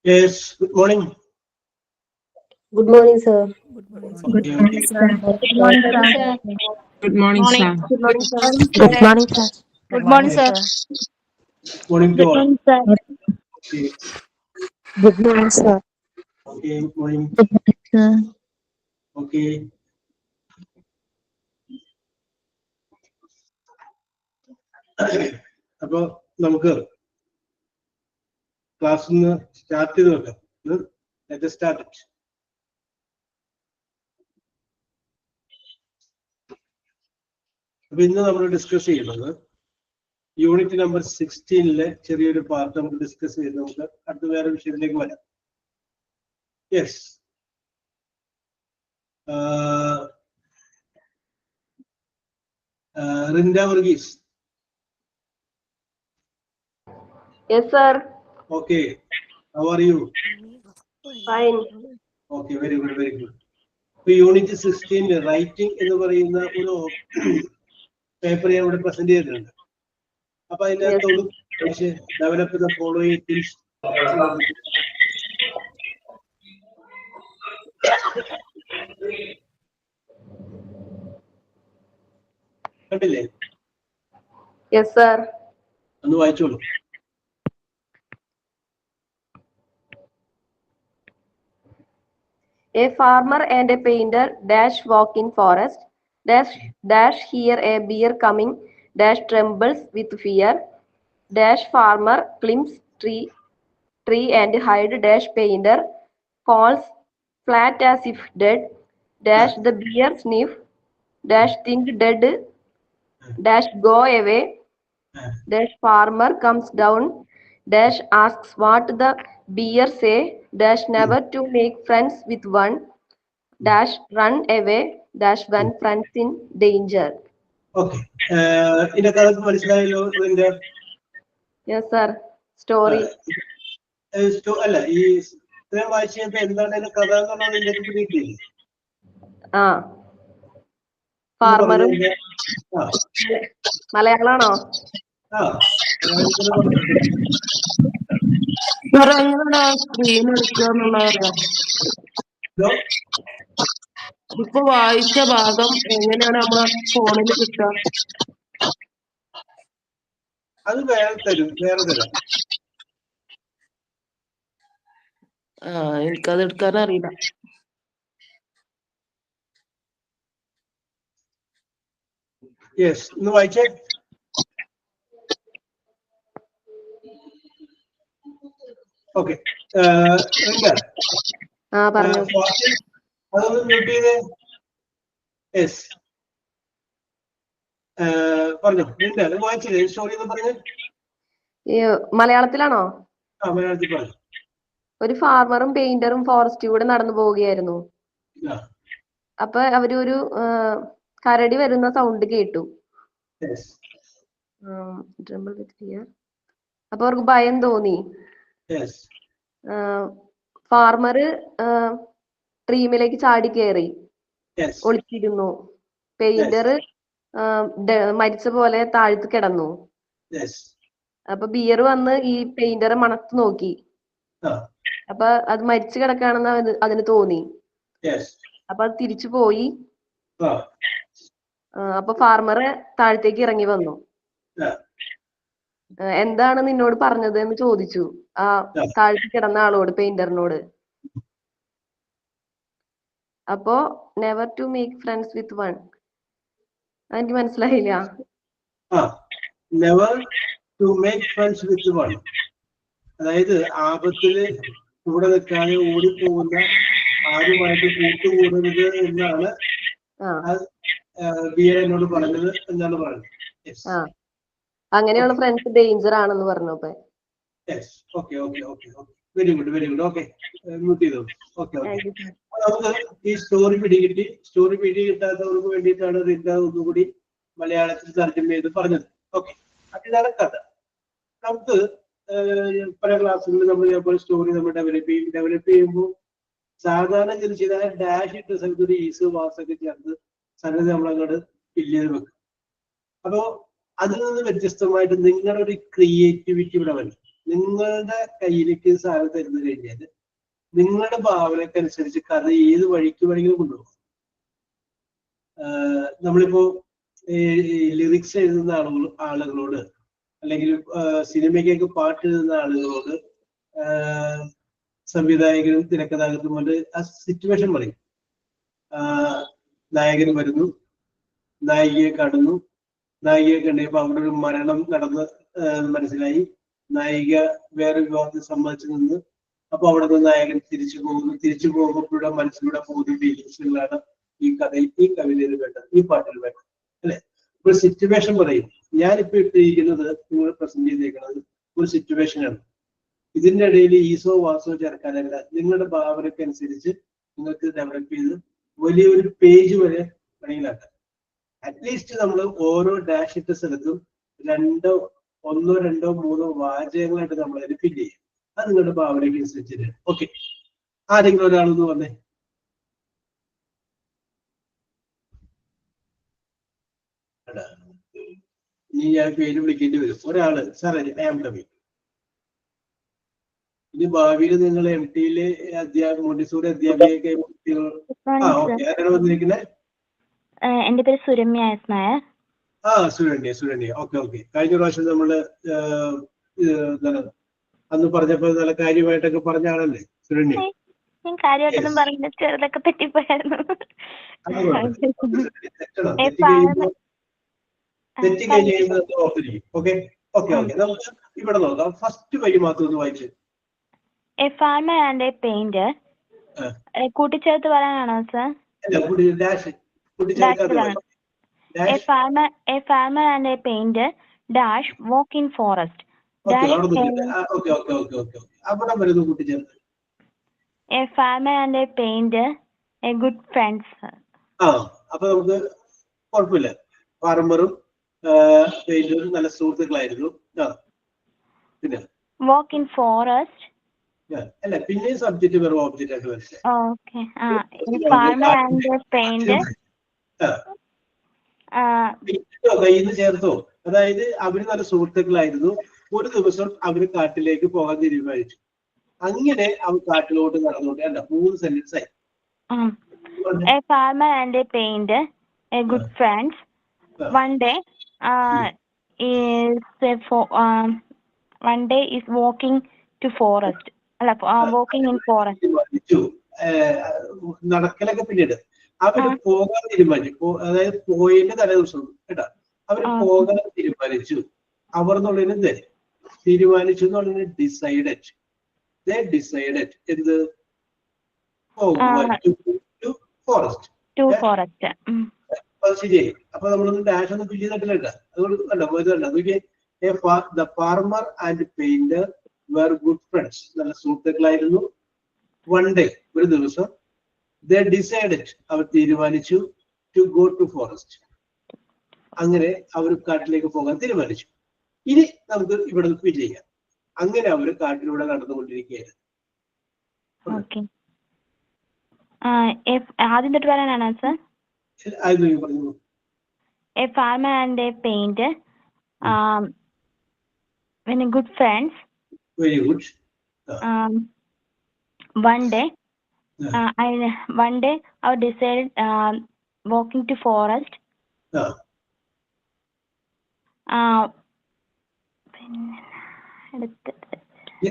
Yes, good morning. Good morning, sir. Good morning, sir. Okay. Good morning, sir. Good morning, sir. Good morning, sir. Good morning, sir. Good morning, sir. Morning to Good all. morning, sir. Okay. Good morning, sir. Okay, good morning. Good morning, sir. Okay. അപ്പോൾ നമുക്ക് class start ചെയ്ത് നോക്കാം. Let us start it. അപ്പൊ ഇന്ന് നമ്മൾ discuss ചെയ്യുന്നത് unit number 16 ചെറിയൊരു part നമുക്ക് ഡിസ്കസ് ചെയ്ത് നമുക്ക് അടുത്ത വേറെ വിഷയത്തിലേക്ക് വരാം. Yes, Rinda Varghese. Yes, sir. Okay, how are you? Fine. Okay, very good, very good. ഇപ്പൊ യൂണിറ്റ് 16 റൈറ്റിംഗ് എന്ന് പറയുന്ന ഒരു പേപ്പർ ഞാൻ ഇവിടെ പ്രസന്റ് ചെയ്തിട്ടുണ്ട്. അപ്പൊ അതിനകത്തോട് ഡെവലപ്പ് ദ ഫോളോയിങ് തിങ്സ്. കണ്ടില്ലേ? Yes, sir. ഒന്ന് വായിച്ചോളൂ. A farmer and a painter dash walk in forest, dash hear a bear coming, dash trembles with fear, dash farmer climbs tree and hide, dash painter falls flat as if dead, dash the bear sniff, dash think dead, dash go away, dash farmer comes down, dash asks what the bear say, dash never to make friends with one, dash run away, dash when friends in danger. Okay. ഇതിന്റെ കഥ മനസ്സിലായല്ലോ ഇതിന്റെ? Yes, sir. Story. അല്ല, ഈ ഇത്രയും വായിച്ചു കഴിഞ്ഞപ്പോ എന്താണ് അതിന്റെ കഥ എന്നുള്ളത് ഇതിലേക്ക് പിടിയിട്ടില്ലേ? ഫാർമറും മലയാളാണോ? ഇപ്പൊ വായിച്ച ഭാഗം എങ്ങനെയാണ് നമ്മളെ ഫോണിൽ കിട്ടുക? അത് വേറെ തരാം. എനിക്കത് എടുക്കാൻ അറിയില്ല. യെസ്, ഒന്ന് വായിച്ചേ. ഓക്കെ, അതൊന്ന് മ്യൂട്ട് ചെയ്തേ. യെസ്, പറഞ്ഞോ. വായിച്ചില്ലേ സ്റ്റോറി എന്ന് പറഞ്ഞ്? മലയാളത്തിലാണോ? മലയാളത്തിൽ പറഞ്ഞു. ഒരു ഫാർമറും പെയിന്ററും ഫോറസ്റ്റ് കൂടെ നടന്നു പോവുകയായിരുന്നു. അപ്പൊ അവര് ഒരു കരടി വരുന്ന സൗണ്ട് കേട്ടു. അപ്പൊ അവർക്ക് ഭയം തോന്നി. ഫാർമർ ട്രീമിലേക്ക് ചാടി കയറി ഒളിച്ചിരുന്നു. പെയിന്റർ മരിച്ച പോലെ താഴ്ത്ത് കിടന്നു. അപ്പൊ ബിയർ വന്ന് ഈ പെയിന്ററെ മണത്ത് നോക്കി. അപ്പൊ അത് മരിച്ചു കിടക്കാണെന്ന് അതിന് തോന്നി. അപ്പൊ അത് തിരിച്ചു പോയി. അപ്പൊ ഫാർമർ താഴത്തേക്ക് ഇറങ്ങി വന്നു. എന്താണ് നിന്നോട് പറഞ്ഞത് എന്ന് ചോദിച്ചു ആ താഴത്ത് കിടന്ന ആളോട്, പെയിന്ററിനോട്. അപ്പോ never to make friends with one. എനിക്ക് മനസ്സിലായില്ല. Never to make friends with one, അതായത് ആപത്തില് കൂടെ നിൽക്കാതെ ഓടിപ്പോകുന്ന ആരുമായിട്ട് കൂട്ടുകൂടരുത് എന്നാണ് ബിയർ എന്നോട് പറഞ്ഞത് എന്നാണ് പറഞ്ഞത്. അങ്ങനെയുള്ള ഫ്രണ്ട്സ് ഡേഞ്ചർ ആണെന്ന് പറഞ്ഞു. Very good. ഓക്കെ, മ്യൂട്ട് ചെയ്തോ. ഓക്കെ, നമുക്ക് ഈ സ്റ്റോറി പിടികിട്ടി. സ്റ്റോറി പിടികിട്ടാത്തവർക്ക് വേണ്ടിയിട്ടാണ് ഇതിന്റെ ഒന്നുകൂടി മലയാളത്തിൽ തർജ്ജമ ചെയ്ത് പറഞ്ഞത്. ഓക്കെ, അതിതാണ് കഥ. നമുക്ക് പല ക്ലാസ്സുകളിൽ നമ്മൾ ഇതേപോലെ സ്റ്റോറി നമ്മൾ ഡെവലപ്പ് ചെയ്യുമ്പോൾ സാധാരണ ചെയ്താൽ ഡാഷ് ഇട്ട സ്ഥലത്ത് ഒരു ഈസ് വാസൊക്കെ ചേർത്ത് സംഗതി നമ്മളങ്ങോട്ട് ഫില്ല് ചെയ്ത് വെക്കും. അപ്പോ അതിൽ നിന്ന് വ്യത്യസ്തമായിട്ട് നിങ്ങളുടെ ഒരു ക്രിയേറ്റിവിറ്റി ഇവിടെ വരും. നിങ്ങളുടെ കയ്യിലേക്ക് സാധനം തരുന്നു കഴിഞ്ഞാൽ നിങ്ങളുടെ ഭാവനക്കനുസരിച്ച് കഥ ഏത് വഴിക്ക് വേണമെങ്കിലും കൊണ്ടുപോകും. നമ്മളിപ്പോ ലിറിക്സ് എഴുതുന്ന ആളുകളോട് അല്ലെങ്കിൽ സിനിമയ്ക്കൊക്കെ പാട്ട് എഴുതുന്ന ആളുകളോട് സംവിധായകരും തിരക്കഥാകൃത്തും കൊണ്ട് ആ സിറ്റുവേഷൻ പറയും. നായകൻ വരുന്നു, നായികയെ കാണുന്നു, നായികയെ കണ്ടപ്പോ അവിടെ ഒരു മരണം നടന്ന് മനസ്സിലായി. നായിക വേറെ വിവാഹത്തിൽ സമ്മതിച്ചു നിന്ന്. അപ്പൊ അവിടെ നിന്ന് നായകൻ തിരിച്ചു പോകുമ്പോഴുടെ മനസ്സിലൂടെ പോകുന്ന ഫീലിങ്സുകളാണ് ഈ കഥയിൽ, ഈ കവിതയിൽ വേണ്ടത്, ഈ പാട്ടിൽ വേണ്ടത്, അല്ലെ? ഒരു സിറ്റുവേഷൻ പറയും. ഞാനിപ്പോ ഇട്ടിരിക്കുന്നത് നിങ്ങൾ പ്രസന്റ് ചെയ്തേക്കുന്നത് ഒരു സിറ്റുവേഷനാണ്. ഇതിന്റെ ഇടയിൽ ഈസോ വാസോ ചേർക്കാനല്ല, നിങ്ങളുടെ ഭാവനക്കനുസരിച്ച് നിങ്ങൾക്ക് ഡെവലപ്പ് ചെയ്ത് വലിയൊരു പേജ് വരെ വേണമെങ്കിലാക്കാം. അറ്റ്ലീസ്റ്റ് നമ്മൾ ഓരോ ഡാഷ് ഇട്ട സ്ഥലത്തും ഒന്നോ രണ്ടോ മൂന്നോ വാചകങ്ങളായിട്ട് നമ്മൾ അതിന് ഫില്ല് ചെയ്യും. അത് നിങ്ങളുടെ ഭാവനയ്ക്ക് അനുസരിച്ചിട്ട്. ഓക്കെ, ആരെങ്കിലും ഒരാളൊന്ന് വന്നേ. ഇനി ഞാൻ പേര് വിളിക്കേണ്ടി വരും. ഒരാള് സാറേ, MW. ഇനി ഭാവിയിൽ നിങ്ങൾ MTയില് മോണ്ടിസോറി അധ്യാപികയൊക്കെ ആരാണ് വന്നിരിക്കുന്നത്? എന്റെ പേര് സുരമ്യ എസ് നായർ. സുരണ്യ. ഓക്കെ. കഴിഞ്ഞ പ്രാവശ്യം നമ്മള് അന്ന് പറഞ്ഞപ്പോ നല്ല കാര്യമായിട്ടൊക്കെ പറഞ്ഞ ആളല്ലേ സുരണ്യ? ഞാൻ കാര്യമായിട്ടൊന്നും പറഞ്ഞ ചെറുതൊക്കെ തെറ്റിപ്പോയായിരുന്നു. ഓക്കെ. നമുക്ക് ഇവിടെ നോക്കാം. ഫസ്റ്റ് വരി മാത്രം ഒന്ന് വായിച്ചു. A farmer and A painter. കൂട്ടിച്ചേർത്ത് പറയാനാണോ sir? A farmer and a painter dash walk in forest. അവിടെ വരുന്നു കൂട്ടിച്ചേർത്ത്. A farmer and a painter, a good friends. അപ്പൊ നമുക്ക് കുഴപ്പമില്ല. ഫാർമറും പെയിന്ററും നല്ല സുഹൃത്തുക്കളായിരുന്നു. പിന്നെ Walk in forest. അല്ല പിന്നെ സബ്ജക്ട് വെറും ഓബ്ജക്റ്റ് ആയിട്ട് വരട്ടെ. Okay. A farmer and a painter. കയ്യിൽ നിന്ന് ചേർത്തോ. അതായത് അവര് നല്ല സുഹൃത്തുക്കളായിരുന്നു. ഒരു ദിവസം അവര് കാട്ടിലേക്ക് പോകാൻ തീരുമാനിച്ചു. അങ്ങനെ അവർ കാട്ടിലോട്ട് നടന്നുകൊണ്ട് 3 സെന്റൻസ് ആയി. A farmer and a painter, a good friends. One day is walking to forest. Walking in forest. നടക്കലൊക്കെ പിന്നീട് അവര് പോകാൻ തീരുമാനിച്ചു. അതായത് പോയതിന്റെ തലേ ദിവസം കേട്ടാ അവര് പോകാൻ തീരുമാനിച്ചു. അവർ എന്നുള്ളതിന് തീരുമാനിച്ചു എന്നുള്ളതിന് ഡിസൈഡഡ്. എന്ത് ഫോറസ്റ്റ്. ശരിയായി. അപ്പൊ നമ്മളൊന്ന് ഡാഷ് ഒന്ന് ഫില്ല് ചെയ്തിട്ടില്ല. അതുകൊണ്ട് the farmer and painter were good friends. നല്ല സുഹൃത്തുക്കളായിരുന്നു. വൺ ഡേ ഒരു ദിവസം they decided അവർ തീരുമാനിച്ചു to go to forest. അങ്ങനെ അവർ കാട്ടിലേക്ക് പോകാൻ തീരുമാനിച്ചു. ഇനി നമുക്ക് ഇവിടെ ഫില്ല് ചെയ്യാം. അങ്ങനെ അവർ കാട്ടിലൂടെ നടന്നുകൊണ്ടിരിക്കുകയായിരുന്നു. ആദ്യം തൊട്ട് പറയാനാണോ സർ? പറഞ്ഞു. A farmer and a painter, when a good friends. Very good. One day I decided walking to forest.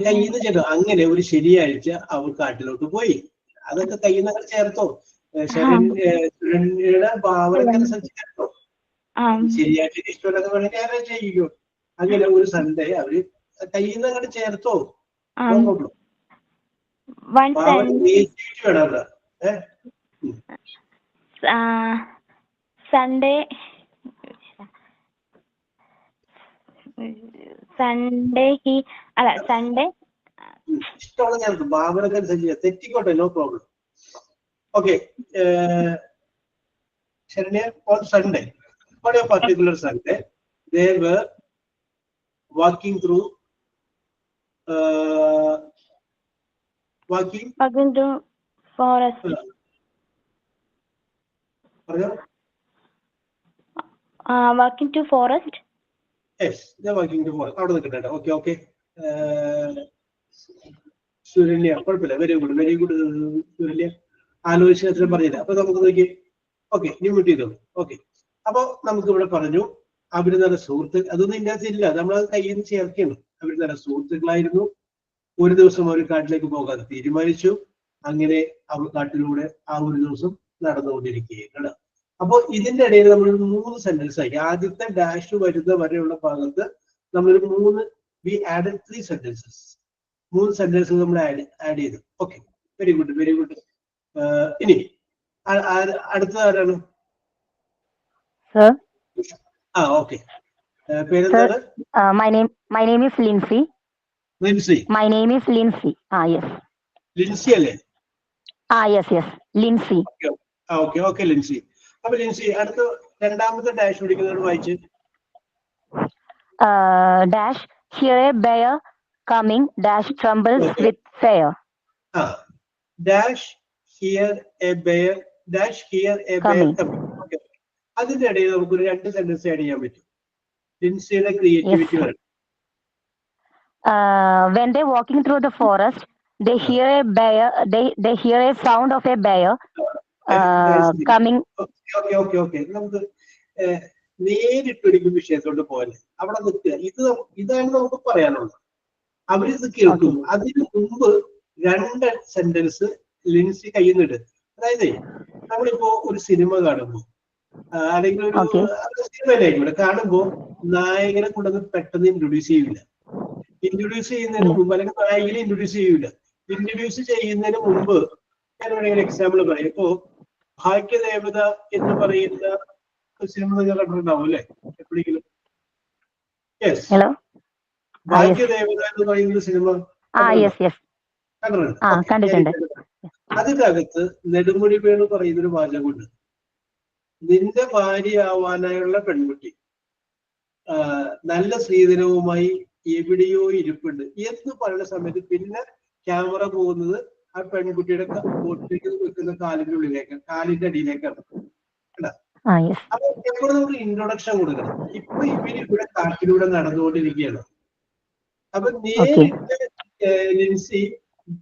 കയ്യിൽ നിന്ന് ചേട്ടോ. അങ്ങനെ ഒരു ശനിയാഴ്ച അവർ കാട്ടിലോട്ട് പോയി. അതൊക്കെ കയ്യിൽ നിന്ന് ചേർത്തോ. ശരണ്യയുടെ ഭാവനക്കനുസരിച്ച് ചേർത്തോ. ശരിയാഴ്ച ഇഷ്ടമൊക്കെ വേണമെങ്കിൽ ആരാ ചെയ്യിക്കോ. അങ്ങനെ ഒരു സൺഡേ അവര് കയ്യിൽ നിന്ന് അങ്ങോട്ട് ചേർത്തോ. Sunday ഇഷ്ടമുള്ള ചേർത്ത് ഭാവനക്കനുസരിച്ച് തെറ്റിക്കോട്ടെ. No problem. Okay. Saranya on Sunday, on a particular Sunday, they were walking through walking to forest. Walking to forest. Yes, they're walking to forest. അവിടെ നിൽക്കട്ടെ. ഓക്കെ. സുരല്യ കുഴപ്പമില്ല. Very good Suralya. ആലോചിച്ച് പറഞ്ഞില്ല. അപ്പൊ നമുക്ക് നോക്കി. ഓക്കെ, ഇനി മ്യൂട്ട് ചെയ്തോളൂ. ഓക്കെ. അപ്പൊ നമുക്ക് ഇവിടെ പറഞ്ഞു അവര് നല്ല സുഹൃത്ത്. അതൊന്നും ഇതിന്റെ അകത്തില്ല. നമ്മളത് കയ്യിൽ നിന്ന് ചേർക്കുകയാണ്. അവര് നല്ല സുഹൃത്തുക്കളായിരുന്നു. ഒരു ദിവസം അവർ കാട്ടിലേക്ക് പോകാൻ തീരുമാനിച്ചു. അങ്ങനെ അവർ കാട്ടിലൂടെ ആ ഒരു ദിവസം നടന്നുകൊണ്ടിരിക്കുകയാണ്. അപ്പൊ ഇതിന്റെ ഇടയിൽ നമ്മൾ 3 സെന്റൻസ് ആക്കി. ആദ്യത്തെ ഡാഷ് വരുന്ന വരെയുള്ള ഭാഗത്ത് നമ്മളൊരു 3 സെന്റൻസസ് 3 സെന്റൻസ് നമ്മൾ ആഡ് ചെയ്തു. Okay, very good. ഇനി അടുത്തത് ആരാണ്? ഓക്കെ. പേരെന്താണ്? My name is Lindsay. My name is Lindsay. Yes. Lincy അല്ലേ? Yes. Lindsay. ഓക്കെ ലിൻസി. അപ്പൊ ലിൻസി അടുത്ത രണ്ടാമത്തെ ഡാഷ് പിടിക്കുന്നതോട് വായിച്ച്. Dash here a bear coming. Dash trembles with fear. Dash here a bear. Coming. അതിന്റെ ഇടയിൽ നമുക്കൊരു 2 സെന്റൻസ് ആഡ് ചെയ്യാൻ പറ്റും. ലിൻസിയുടെ ക്രിയേറ്റിവിറ്റി വരണം. When they walking through the forest, they hear a bear. They hear a sound of a bear coming. Okay. നമുക്ക് നേരിട്ടൊരിക്കും വിഷയത്തോട്ട് പോലെ അവിടെ നിൽക്കുക. ഇതാണ് നമുക്ക് പറയാനുള്ളത്. അവരിത് കേൾക്കുന്നു. അതിന് മുമ്പ് 2 സെന്റൻസ് ലിൻസി കയ്യിൽ നിന്നിട്ട്. അതായത് നമ്മളിപ്പോ ഒരു സിനിമ കാണുമ്പോ അല്ലെങ്കിൽ ഒരു സിനിമയിലായിരിക്കും കാണുമ്പോ നായകനെ കൊണ്ടൊന്ന് പെട്ടെന്ന് ഇൻട്രൊഡ്യൂസ് ചെയ്യുന്നില്ല. ഇൻട്രൊഡ്യൂസ് ചെയ്യുന്നതിന് മുമ്പ് അല്ലെങ്കിൽ നായകനെ ഇൻട്രൊഡ്യൂസ് ചെയ്യൂല. ഇൻട്രൊഡ്യൂസ് ചെയ്യുന്നതിന് മുമ്പ് ഞാൻ വേണമെങ്കിൽ എക്സാമ്പിൾ പറയാം. ഇപ്പോ ഭാഗ്യദേവത എന്ന് പറയുന്ന സിനിമ നിങ്ങൾ കണ്ടിട്ടുണ്ടാവും അല്ലെ എപ്പോഴെങ്കിലും? യെസ്. ഭാഗ്യദേവത എന്ന് പറയുന്ന സിനിമ കണ്ടിട്ടുണ്ട്. അതിനകത്ത് നെടുമുടി വേണു പറയുന്നൊരു വാചകമുണ്ട്. നിന്റെ ഭാര്യയാവാനായുള്ള പെൺകുട്ടി നല്ല സ്ത്രീധനവുമായി എവിടെയോ ഇരിപ്പുണ്ട് എന്ന് പറയുന്ന സമയത്ത് പിന്നെ ക്യാമറ പോകുന്നത് ആ പെൺകുട്ടിയുടെ ബോട്ടിലേക്ക് വെക്കുന്ന കാലിന്റെ ഉള്ളിലേക്കാണ്, കാലിന്റെ അടിയിലേക്കാണ്. അപ്പൊ എപ്പോഴും നമ്മൾ ഇൻട്രൊഡക്ഷൻ കൊടുക്കണം. ഇപ്പൊ ഇവിടെ കാട്ടിലൂടെ നടന്നുകൊണ്ടിരിക്കുകയാണ്. അപ്പൊ നേരിട്ട് ലിൻസി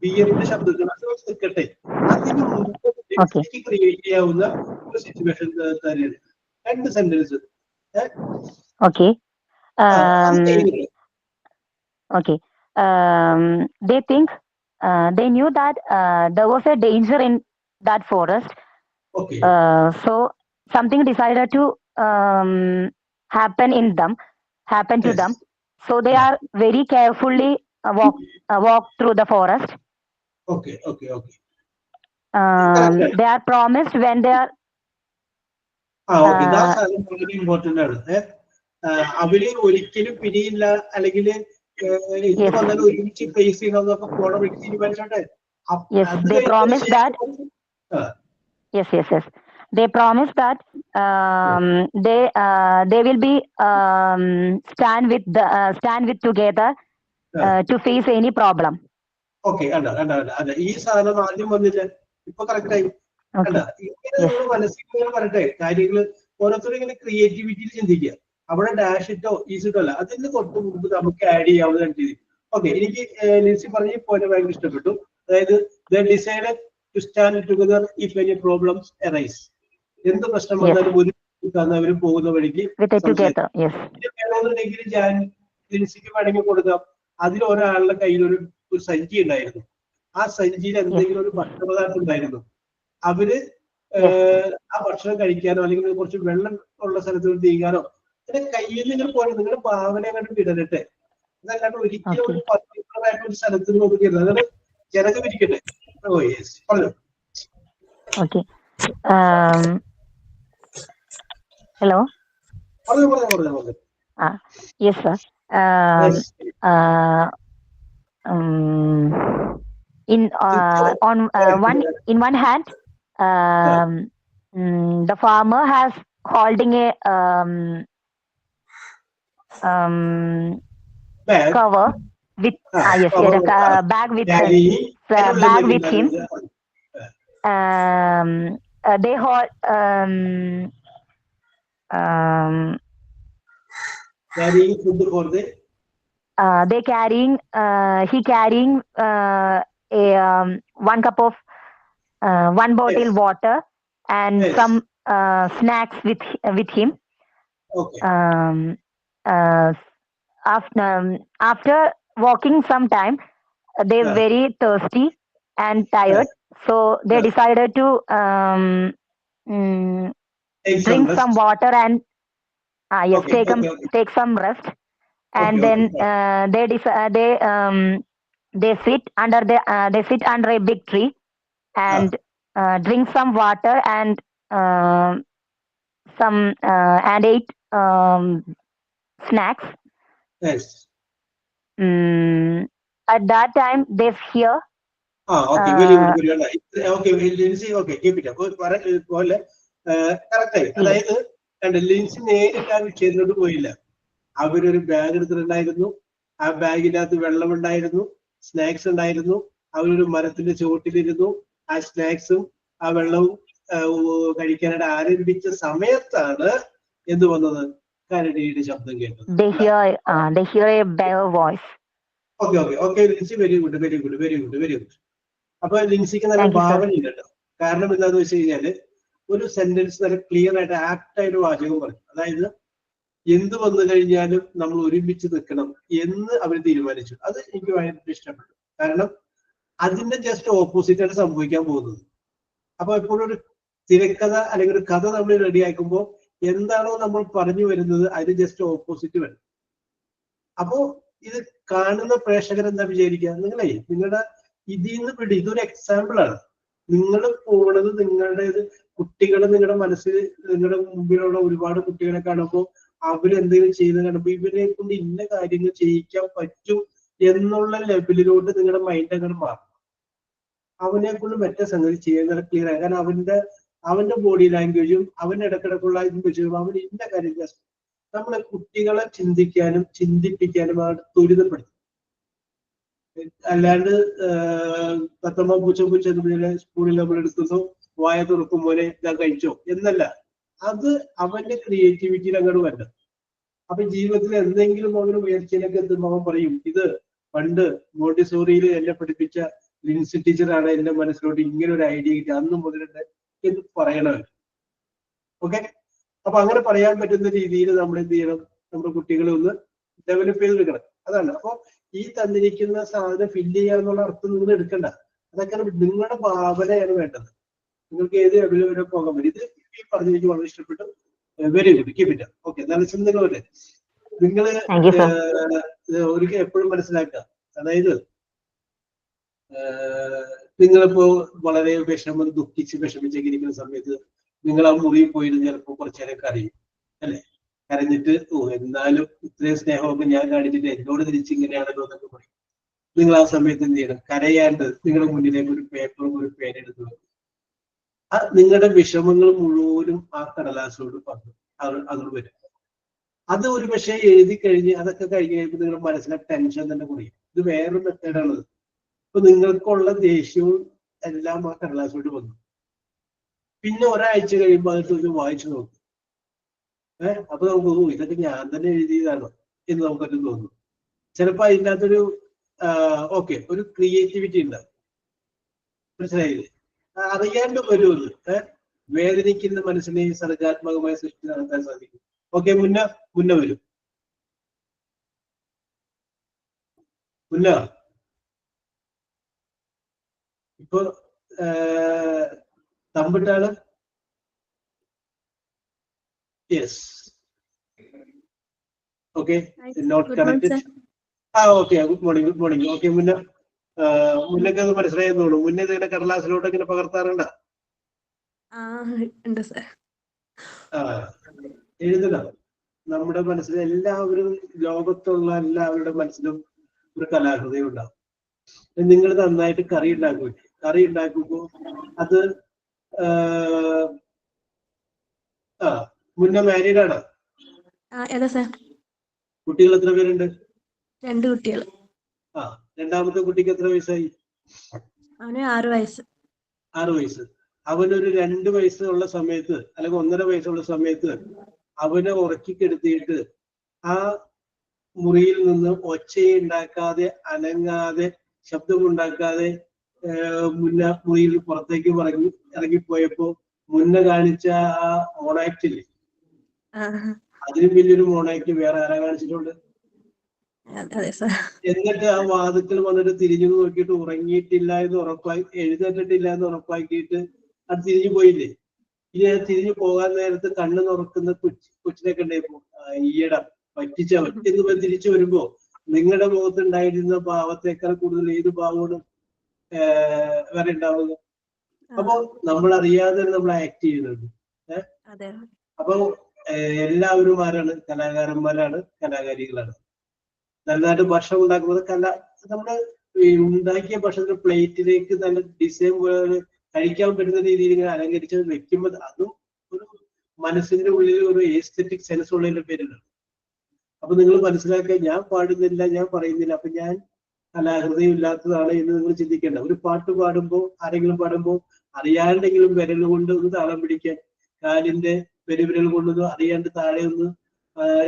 ബിയറിന്റെ ശബ്ദത്തിൽ നിൽക്കട്ടെ, അതിന് മുമ്പ് ലിൻസിക്ക് ക്രിയേറ്റ് ചെയ്യാവുന്ന ഒരു സിറ്റുവേഷൻ തന്നെയാണ്. 2 sentence. They think they knew that there was a danger in that forest. So something decided to happen to them. So they are very carefully walk through the forest. They are promised when they are. വളരെ important ആണ്. അവര് ഒരിക്കലും പിരിയില്ല, അല്ലെങ്കിൽ എന്ത് വന്നാലും ഒരുമിച്ച് face ചെയ്യണമെന്നൊക്കെ പോണം തീരുമാനിച്ചോട്ടെ. They promise that. Yes. They promise that they will be stand with together to face any problem. അതെ, ഈ സാധനം ആദ്യം വന്നില്ല, ഇപ്പൊ കറക്റ്റ് ആയി. ഇങ്ങനെ നമ്മൾ മനസ്സിൽ പറയട്ടെ കാര്യങ്ങള്, ഓരോരുത്തരും ഇങ്ങനെ ക്രിയേറ്റിവിറ്റിയിൽ ചിന്തിക്കുക. അവിടെ ഡാഷ് ഇട്ടോ ഈസിട്ടോ അല്ല, അതിന് തൊട്ട് മുമ്പ് നമുക്ക് ആഡ് ചെയ്യാവുന്ന രീതി. എനിക്ക് ലിൻസി പറഞ്ഞ പോയിന്റ് ഭയങ്കര ഇഷ്ടപ്പെട്ടു. അതായത് decided to stand together if any problems arise. എന്ത് പ്രശ്നം വന്നാലും ഒരു അവർ പോകുന്ന വഴിക്ക് വേണമെന്നുണ്ടെങ്കിൽ ഞാൻ ലിൻസിക്ക് വേണമെങ്കിൽ കൊടുക്കാം. അതിൽ ഒരാളുടെ കയ്യിൽ ഒരു സഞ്ചി ഉണ്ടായിരുന്നു. ആ സഞ്ചിയിൽ എന്തെങ്കിലും ഒരു ഭക്ഷണപദാർത്ഥം ഉണ്ടായിരുന്നു. അവര് ആ ഭക്ഷണം കഴിക്കാനോ അല്ലെങ്കിൽ കുറച്ച് വെള്ളം ഉള്ള സ്ഥലത്ത് നീങ്ങാനോ അതിന്റെ കയ്യിൽ നിങ്ങൾ പോലെ നിങ്ങളുടെ ഭാവന കണ്ട് വിടരട്ടെ. അതല്ലാണ്ട് ഒരിക്കലും ഒരു പർട്ടിക്കുലറായിട്ട് ഒരു സ്ഥലത്ത് നോക്കിയിരുന്നു. അതാണ് ജനകം ഇരിക്കട്ടെ. പറഞ്ഞു. Hello. പറഞ്ഞു. Yes, sir. In one hand, the farmer has holding a bag. Cover with bag with him. They hold carrying food for the. He carrying one cup of 1 bottle water and some snacks with him. After walking some time, they're very thirsty and tired, so they decided to drink some water and take some rest. And then they sit under a big tree and drink some water and ate snacks. At that time they hear. Keep it up. അതായത് ലിൻസി നേരിട്ട് ആ വിഷയത്തിലോട്ട് പോയില്ല. അവരൊരു bag എടുത്തിട്ടുണ്ടായിരുന്നു. ആ ബാഗിനകത്ത് വെള്ളമുണ്ടായിരുന്നു, snacks ഉണ്ടായിരുന്നു. അവരൊരു മരത്തിന്റെ ചുവട്ടിലിരുന്നു. ആ സ്നാക്സും ആ വെള്ളവും കഴിക്കാനായിട്ട് ആരംഭിച്ച സമയത്താണ് എന്ത് വന്നത്? കരടിയുടെ ശബ്ദം കേട്ടത്. Lincy very good. അപ്പൊ ലിൻസിക്ക് നല്ല ഭാവന ഇല്ലല്ലോ. കാരണം എന്താന്ന് വെച്ച് കഴിഞ്ഞാല് ഒരു സെന്റൻസ് നല്ല ക്ലിയർ ആയിട്ട് ആപ്റ്റ് ആയിട്ട് വാചകം പറഞ്ഞു. അതായത് എന്ത് വന്നു കഴിഞ്ഞാലും നമ്മൾ ഒരുമിച്ച് നിൽക്കണം എന്ന് അവർ തീരുമാനിച്ചു. അത് എനിക്ക് ഭയങ്കര ഇഷ്ടപ്പെട്ടു. കാരണം അതിന്റെ ജസ്റ്റ് ഓപ്പോസിറ്റ് ആണ് സംഭവിക്കാൻ പോകുന്നത്. അപ്പൊ എപ്പോഴും ഒരു തിരക്കഥ അല്ലെങ്കിൽ ഒരു കഥ നമ്മൾ റെഡിയാക്കുമ്പോൾ എന്താണോ നമ്മൾ പറഞ്ഞു വരുന്നത് അതിന് ജസ്റ്റ് ഓപ്പോസിറ്റ് വരും. അപ്പോ ഇത് കാണുന്ന പ്രേക്ഷകർ എന്താ വിചാരിക്കുക? നിങ്ങളുടെ ഇതിൽ നിന്ന് ഇതൊരു എക്സാമ്പിൾ ആണ്. നിങ്ങൾ പോണത് നിങ്ങളുടെ കുട്ടികൾ, നിങ്ങളുടെ മനസ്സിൽ നിങ്ങളുടെ മുമ്പിലുള്ള ഒരുപാട് കുട്ടികളെ കാണുമ്പോൾ അവരെന്തെങ്കിലും ചെയ്യുന്നത് കാണുമ്പോൾ ഇവരെ കൊണ്ട് ഇന്ന കാര്യങ്ങൾ ചെയ്യിക്കാൻ പറ്റും എന്നുള്ള ലെവലിലോട്ട് നിങ്ങളുടെ മൈൻഡ് അങ്ങനെ മാറും. അവനെ കൊണ്ട് മറ്റേ സംഗതി ചെയ്യാൻ ക്ലിയർ ആയി. കാരണം അവന്റെ ബോഡി ലാംഗ്വേജും അവന്റെ ഇടക്കിടക്കുള്ള ഇതും വെച്ച് അവൻ ഇന്ന കാര്യം നമ്മളെ കുട്ടികളെ ചിന്തിക്കാനും ചിന്തിപ്പിക്കാനും അവർ ത്വരിതപ്പെടുത്തും. അല്ലാണ്ട് തത്തമ്മ പൂച്ച സ്കൂളിൽ നമ്മൾ എടുക്കുന്നു, വായ തുറക്കും പോലെ ഞാൻ കഴിച്ചോ എന്നല്ല. അത് അവന്റെ ക്രിയേറ്റിവിറ്റിയിൽ അങ്ങോട്ട് വരണം. അപ്പൊ ജീവിതത്തിൽ എന്തെങ്കിലും അവന് ഉയർച്ചയിലൊക്കെ എത്തുമ്പോൾ അവൻ പറയും, ഇത് പണ്ട് മോണ്ടിസോറിയിൽ എന്നെ പഠിപ്പിച്ച ലിൻസി ടീച്ചറാണ് എന്റെ മനസ്സിലോട്ട് ഇങ്ങനെ ഒരു ഐഡിയ കിട്ടി, അന്ന് മുതലുണ്ട് എന്ന് പറയണവർ. ഓക്കെ, അപ്പൊ അങ്ങനെ പറയാൻ പറ്റുന്ന രീതിയിൽ നമ്മൾ എന്ത് ചെയ്യണം? നമ്മുടെ കുട്ടികളെ ഒന്ന് ഡെവലപ്പ് ചെയ്തെടുക്കണം. അതാണ്. അപ്പൊ ഈ തന്നിരിക്കുന്ന സാധനം ഫില്ല് ചെയ്യാന്നുള്ള അർത്ഥം നിങ്ങൾ എടുക്കണ്ട. അതൊക്കെ നിങ്ങളുടെ ഭാവനയാണ് വേണ്ടത്. നിങ്ങൾക്ക് ഏത് ലെവലിൽ വരെ പോകാൻ പറ്റും. ഇത് ഈ പറഞ്ഞെനിക്ക് വളരെ ഇഷ്ടപ്പെട്ടു. Very good, keep it up. Okay, നല്ല ചിന്തകളല്ലേ നിങ്ങള് ഒരിക്കൽ എപ്പോഴും മനസ്സിലാക്കുക. അതായത് നിങ്ങളിപ്പോ വളരെ വിഷമിച്ചൊക്കെ ഇരിക്കുന്ന സമയത്ത് നിങ്ങൾ ആ മുറിയിൽ പോയിട്ട് ചിലപ്പോൾ കുറച്ചു നേരം കരയും അല്ലെ? കരഞ്ഞിട്ട് എന്നാലും ഇത്രയും സ്നേഹമൊക്കെ ഞാൻ കാണിച്ചിട്ട് എന്നോട് തിരിച്ചിങ്ങനെയാണല്ലോ എന്നൊക്കെ പറയും. നിങ്ങൾ ആ സമയത്ത് എന്ത് ചെയ്യണം? കരയാണ്ട് നിങ്ങളുടെ മുന്നിലേക്ക് ഒരു പേപ്പറും ഒരു പേന എടുത്ത് വെക്കും. ആ നിങ്ങളുടെ വിഷമങ്ങൾ മുഴുവനും ആ കടലാസോട് പറഞ്ഞു അങ്ങോട്ട് വരും. അത് ഒരു പക്ഷേ എഴുതി കഴിഞ്ഞ് അതൊക്കെ കഴിഞ്ഞ് കഴിയുമ്പോൾ നിങ്ങളുടെ മനസ്സിലെ ടെൻഷൻ തന്നെ കുറയും. ഇത് വേറൊരു മെത്തേഡാണത്. ഇപ്പൊ നിങ്ങൾക്കുള്ള ദേഷ്യവും എല്ലാം ആ കടലാസോട് വന്നു. പിന്നെ ഒരാഴ്ച കഴിയുമ്പോൾ അതൊക്കെ വായിച്ചു നോക്കും. അപ്പൊ നമുക്ക് തോന്നും ഇതൊക്കെ ഞാൻ തന്നെ എഴുതിയതാണോ എന്ന് നമുക്കൊക്കെ തോന്നും. ചിലപ്പോ അതിനകത്തൊരു ഒരു ക്രിയേറ്റിവിറ്റി ഉണ്ടാവും. മനസ്സിലായില്ലേ? അറിയാണ്ട് വരുമെന്ന്. വേദനിക്കുന്ന മനസ്സിനെ സർഗാത്മകമായ സൃഷ്ടി നടത്താൻ സാധിക്കും. ഓക്കെ, മുന്ന വരും. ഇപ്പൊ തമ്പിട്ടാണ്. Yes, okay, not connected. Okay, good morning. Okay, മുന്നൊക്കെ ഒന്ന് മനസ്സിലായെന്ന് തോന്നുന്നു. മുന്നേ ഇതിന്റെ കടലാസിലോട്ട് ഇങ്ങനെ പകർത്താറുണ്ട? എഴുതണം. നമ്മുടെ മനസ്സിൽ എല്ലാവരും, ലോകത്തുള്ള എല്ലാവരുടെ മനസ്സിലും ഒരു കലാഹൃദയം ഉണ്ടാവും. നിങ്ങൾ നന്നായിട്ട് കറി ഉണ്ടാക്കുമ്പോ അത് മുന്നേ മാരീഡ് ആണോ? കുട്ടികൾ എത്ര പേരുണ്ട്? 2 കുട്ടികൾ. രണ്ടാമത്തെ കുട്ടിക്ക് എത്ര വയസ്സായി? അവന് 6 വയസ്സ്. 6 വയസ്സ്. അവനൊരു 2 വയസ്സുള്ള സമയത്ത് അല്ലെങ്കിൽ 1.5 വയസ്സുള്ള സമയത്ത് അവനെ ഉറക്കിക്കെടുത്തിയിട്ട് ആ മുറിയിൽ നിന്ന് ഒച്ചയുണ്ടാക്കാതെ, അനങ്ങാതെ, ശബ്ദമുണ്ടാക്കാതെ മുറിയിൽ പുറത്തേക്ക് ഇറങ്ങിപ്പോയപ്പോ കാണിച്ച ആ മോണാക്റ്റില്ലേ, അതിനും വലിയൊരു മോണാക്ട് വേറെ ആരാ കാണിച്ചിട്ടുണ്ട്? എന്നിട്ട് ആ വാദത്തിൽ വന്നിട്ട് തിരിഞ്ഞു നോക്കിയിട്ട് ഉറങ്ങിയിട്ടില്ല എന്ന് എഴുന്നേറ്റിട്ടില്ല എന്ന് ഉറപ്പാക്കിയിട്ട് അത് തിരിഞ്ഞു പോയില്ലേ? ഇനി അത് തിരിഞ്ഞു പോകാൻ നേരത്ത് കണ്ണ് തുറക്കുന്ന കൊച്ചിനെ കണ്ടേപ്പോ ഈയിടം പറ്റിച്ചവൻ എന്ന് തിരിച്ചു വരുമ്പോ നിങ്ങളുടെ മുഖത്ത് ഉണ്ടായിരുന്ന ഭാവത്തേക്കാൾ കൂടുതൽ ഏത് ഭാവമാണ് വരെ ഉണ്ടാവുക? അപ്പൊ നമ്മൾ അറിയാതെ നമ്മൾ ആക്ട് ചെയ്യുന്നുണ്ട്. അപ്പൊ എല്ലാവരും ആരാണ്? കലാകാരന്മാരാണ്, കലാകാരികളാണ്. നല്ലതായിട്ട് ഭക്ഷണം ഉണ്ടാക്കുന്നത് നമ്മുടെ ഉണ്ടാക്കിയ ഭക്ഷണത്തിന്റെ പ്ലേറ്റിലേക്ക് നല്ല ഡിസൈൻ പോലെ കഴിക്കാൻ പറ്റുന്ന രീതിയിൽ ഇങ്ങനെ അലങ്കരിച്ച് വെക്കുമ്പോൾ അതും ഒരു മനസ്സിന്റെ ഉള്ളിൽ ഒരു എസ്തെറ്റിക് സെൻസ് ഉള്ളതിന്റെ പേരിലാണ്. അപ്പൊ നിങ്ങൾ മനസ്സിലാക്കുക, ഞാൻ പാടുന്നില്ല, ഞാൻ പറയുന്നില്ല, അപ്പൊ ഞാൻ കലാഹൃദയം ഇല്ലാത്തതാണ് എന്ന് നിങ്ങൾ ചിന്തിക്കേണ്ട. ഒരു പാട്ട് പാടുമ്പോൾ, ആരെങ്കിലും പാടുമ്പോൾ അറിയാണ്ടെങ്കിലും വിരൽ കൊണ്ട് ഒന്ന് താളം പിടിക്കാൻ, കാലിന്റെ പെരുവിരൽ കൊണ്ടൊന്ന് അറിയാണ്ട് താഴെ ഒന്ന്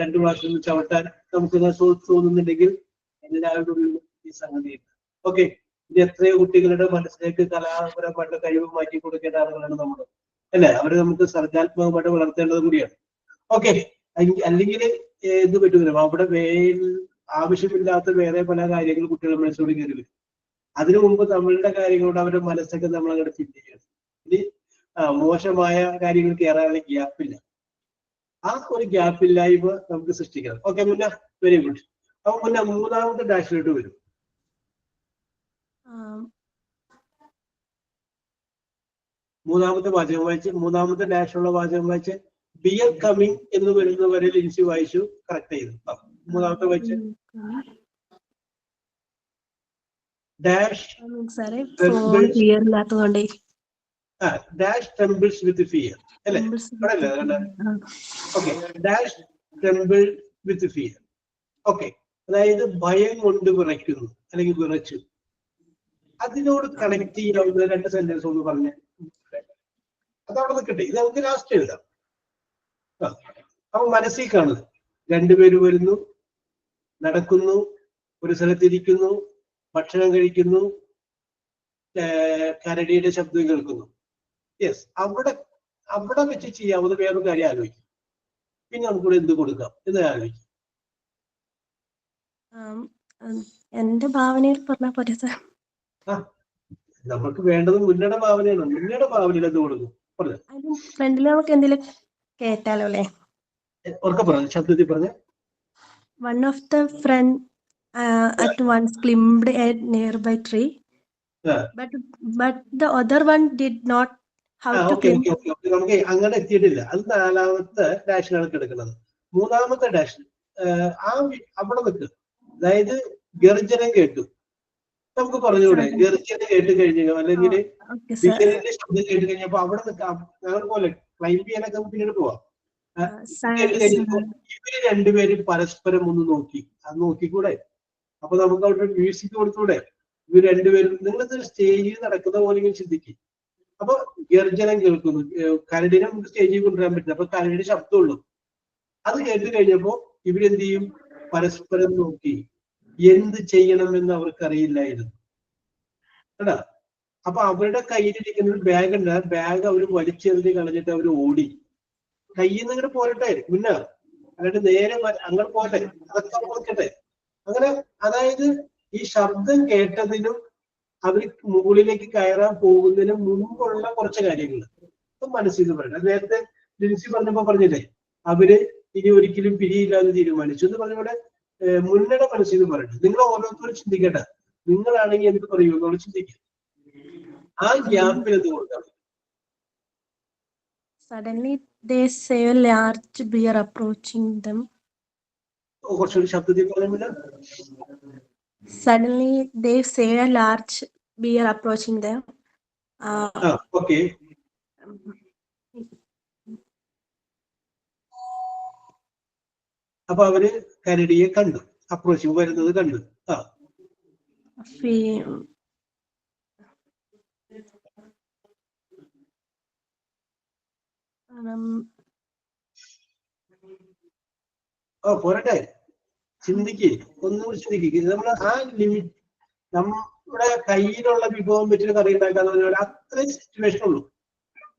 2 പ്രാവശ്യം ഒന്ന് ചവിട്ടാൻ നമുക്ക് തോന്നുന്നുണ്ടെങ്കിൽ എല്ലാവരുടെ ഉള്ളിലും ഈ സംഗതിയുണ്ട്. ഓക്കെ, ഇത് എത്രയോ കുട്ടികളുടെ മനസ്സിലേക്ക് കലാപരമായിട്ട് കഴിവ് മാറ്റി കൊടുക്കേണ്ട ആളുകളാണ് നമ്മൾ, അല്ലെ? അവരെ നമുക്ക് സർഗാത്മകമായിട്ട് വളർത്തേണ്ടത് കൂടിയാണ്. ഓക്കെ, അല്ലെങ്കിൽ എന്ത് പറ്റുന്നില്ല, അവിടെ ആവശ്യമില്ലാത്ത വേറെ പല കാര്യങ്ങൾ കുട്ടികളുടെ മനസ്സിലൂടെ കയറി വരും. അതിനു മുമ്പ് നമ്മളുടെ കാര്യങ്ങളോട് അവരുടെ മനസ്സൊക്കെ നമ്മൾ അങ്ങോട്ട് ഫിറ്റ് ചെയ്യണം. ഇനി മോശമായ കാര്യങ്ങൾ കയറാനുള്ള ഗ്യാപ്പില്ല. ആ ഒരു ഗ്യാപ്പില്ലായ്മ നമുക്ക് സൃഷ്ടിക്കണം. Okay, very good. അപ്പൊ മൂന്നാമത്തെ ഡാഷിലോട്ട് വരും. മൂന്നാമത്തെ വാചകം വായിച്ച്, മൂന്നാമത്തെ ഡാഷുള്ള വാചകം വായിച്ച്. ബിയർ കമ്മിങ് എന്ന് വരുന്ന വരെ ലിൻസി വായിച്ചു, കറക്റ്റ് ചെയ്തു. മൂന്നാമത്തെ വായിച്ച് dash dash trembles with fear അല്ലേ? Okay, dash tremble with fear. Okay, അതായത് ഭയം കൊണ്ട് വിറയ്ക്കുന്നു അല്ലെങ്കിൽ വിറച്ചു. അതിനോട് കണക്ട് ചെയ്യാവുന്ന 2 സെന്റൻസ് ഒന്ന് പറഞ്ഞ് അതവിടെ നിൽക്കട്ടെ. ഇത് നമുക്ക് ലാസ്റ്റ് എഴുതാം. അപ്പൊ മനസ്സിൽ കാണുന്നത് 2 പേര് വരുന്നു, നടക്കുന്നു, ഒരു സ്ഥലത്തിരിക്കുന്നു, ഭക്ഷണം കഴിക്കുന്നു, കരടിയുടെ ശബ്ദം കേൾക്കുന്നു. യെസ്, അവിടെ വെച്ച് ചെയ്യാവുന്ന വേറൊരു കാര്യം ആലോചിക്കും. പിന്നെ നമുക്കിവിടെ എന്ത് കൊടുക്കാം എന്ന് ആലോചിക്കും. എന്റെ ഭാവനയിൽ പറഞ്ഞാൽ പോലെ സാർ. നമുക്ക് വേണ്ടത് മുന്നയുടെ ഭാവനയാണ്. മുന്നയുടെ ഭാവനയിൽ എന്ത് കൊടുക്കും? ഫ്രണ്ടിൽ നമുക്ക് എന്തെങ്കിലും കേട്ടാലോ അല്ലേ? ഉറക്കെ പറഞ്ഞു, ശബ്ദത്തിൽ പറഞ്ഞ. One of the friend at once climbed a nearby tree, but the other one did not how to climb. നമുക്ക് അങ്ങനെ എത്തിയിട്ടില്ല. അത് 4ാമത്തെ ഡാഷിനാണ് കിടക്കുന്നത്. 3ാമത്തെ ഡാഷ് അവിടെ നിൽക്കുക. അതായത് ഗർജനം കേട്ടു. നമുക്ക് പറഞ്ഞുകൂടെ? ഗർജനം കേട്ട് കഴിഞ്ഞു അല്ലെങ്കിൽ ബിയറിന്റെ ശബ്ദം കേട്ട് കഴിഞ്ഞപ്പോ അവിടെ നിൽക്കാം. ഞങ്ങൾ പോലെ ക്ലൈംബ് ചെയ്യാനൊക്കെ പിന്നീട് പോവാം. ഇവര് 2 പേരും പരസ്പരം ഒന്ന് നോക്കി. അത് നോക്കിക്കൂടെ? അപ്പൊ നമുക്ക് അവിടെ മ്യൂസിക് കൊടുത്തൂടെ? ഇവർ 2 പേരും നിങ്ങളിത് സ്റ്റേജിൽ നടക്കുന്ന പോലെ ചിന്തിക്കും. അപ്പൊ ഗർജനം കേൾക്കുന്നു. കരടിനെ നമുക്ക് സ്റ്റേജിൽ കൊണ്ടുവരാൻ പറ്റില്ല. അപ്പൊ കരടിയുടെ ശബ്ദമുള്ളൂ. അത് കേട്ട് കഴിഞ്ഞപ്പോ ഇവരെന്ത് ചെയ്യും? പരസ്പരം നോക്കി. എന്ത് ചെയ്യണമെന്ന് അവർക്ക് അറിയില്ലായിരുന്നു. കേട്ടാ? അപ്പൊ അവരുടെ കയ്യിലിരിക്കുന്ന ഒരു ബാഗ് ഉണ്ട്. ആ ബാഗ് അവർ വലിച്ചെറിഞ്ഞ് കളഞ്ഞിട്ട് അവർ ഓടി. കയ്യിൽ നിന്ന് ഇങ്ങനെ പോരട്ടെ മുന്നേ, അല്ലാണ്ട് നേരെ അങ്ങോട്ട് പോട്ടെ, അതൊക്കെ നോക്കട്ടെ. അങ്ങനെ അതായത് ഈ ശബ്ദം കേട്ടതിനും അവർ മുകളിലേക്ക് കയറാൻ പോകുന്നതിന് മുമ്പുള്ള കുറച്ച് കാര്യങ്ങൾ മനസ്സിൽ പറയണം. നേരത്തെ ലിൻസി പറഞ്ഞപ്പോ പറഞ്ഞില്ലേ, അവര് ഇനി ഒരിക്കലും പിരിയില്ലാന്ന് തീരുമാനിച്ചു എന്ന് പറഞ്ഞവിടെ മുന്നയുടെ മനസ്സിൽ പറയട്ടെ. നിങ്ങൾ ഓരോരുത്തരും ചിന്തിക്കട്ടെ, നിങ്ങളാണെങ്കിൽ എന്ത് പറയൂ എന്നുള്ള ചിന്തിക്കുക. ആ ഗ്യാപ്പിൽ എന്ത് കൊടുക്കാം? Suddenly they saw a large bear approaching them. കുറച്ചുകൂടി ശബ്ദത്തിൽ പറയുന്നില്ല. Suddenly they saw a large bear approaching them. Okay. അപ്പൊ അവര് കരടിയെ കണ്ടു, അപ്രോച്ച് വരുന്നത് കണ്ടു. പോരട്ടെ, ചിന്തിക്ക്, ഒന്നും ചിന്തിക്ക്. നമ്മൾ ആ ലിമിറ്റ്, നമ്മുടെ കയ്യിലുള്ള വിഭവം വെച്ചിട്ട് കറി ഉണ്ടാക്കാന്ന് പറഞ്ഞാൽ അത്രയും സിറ്റുവേഷൻ ഉള്ളൂ.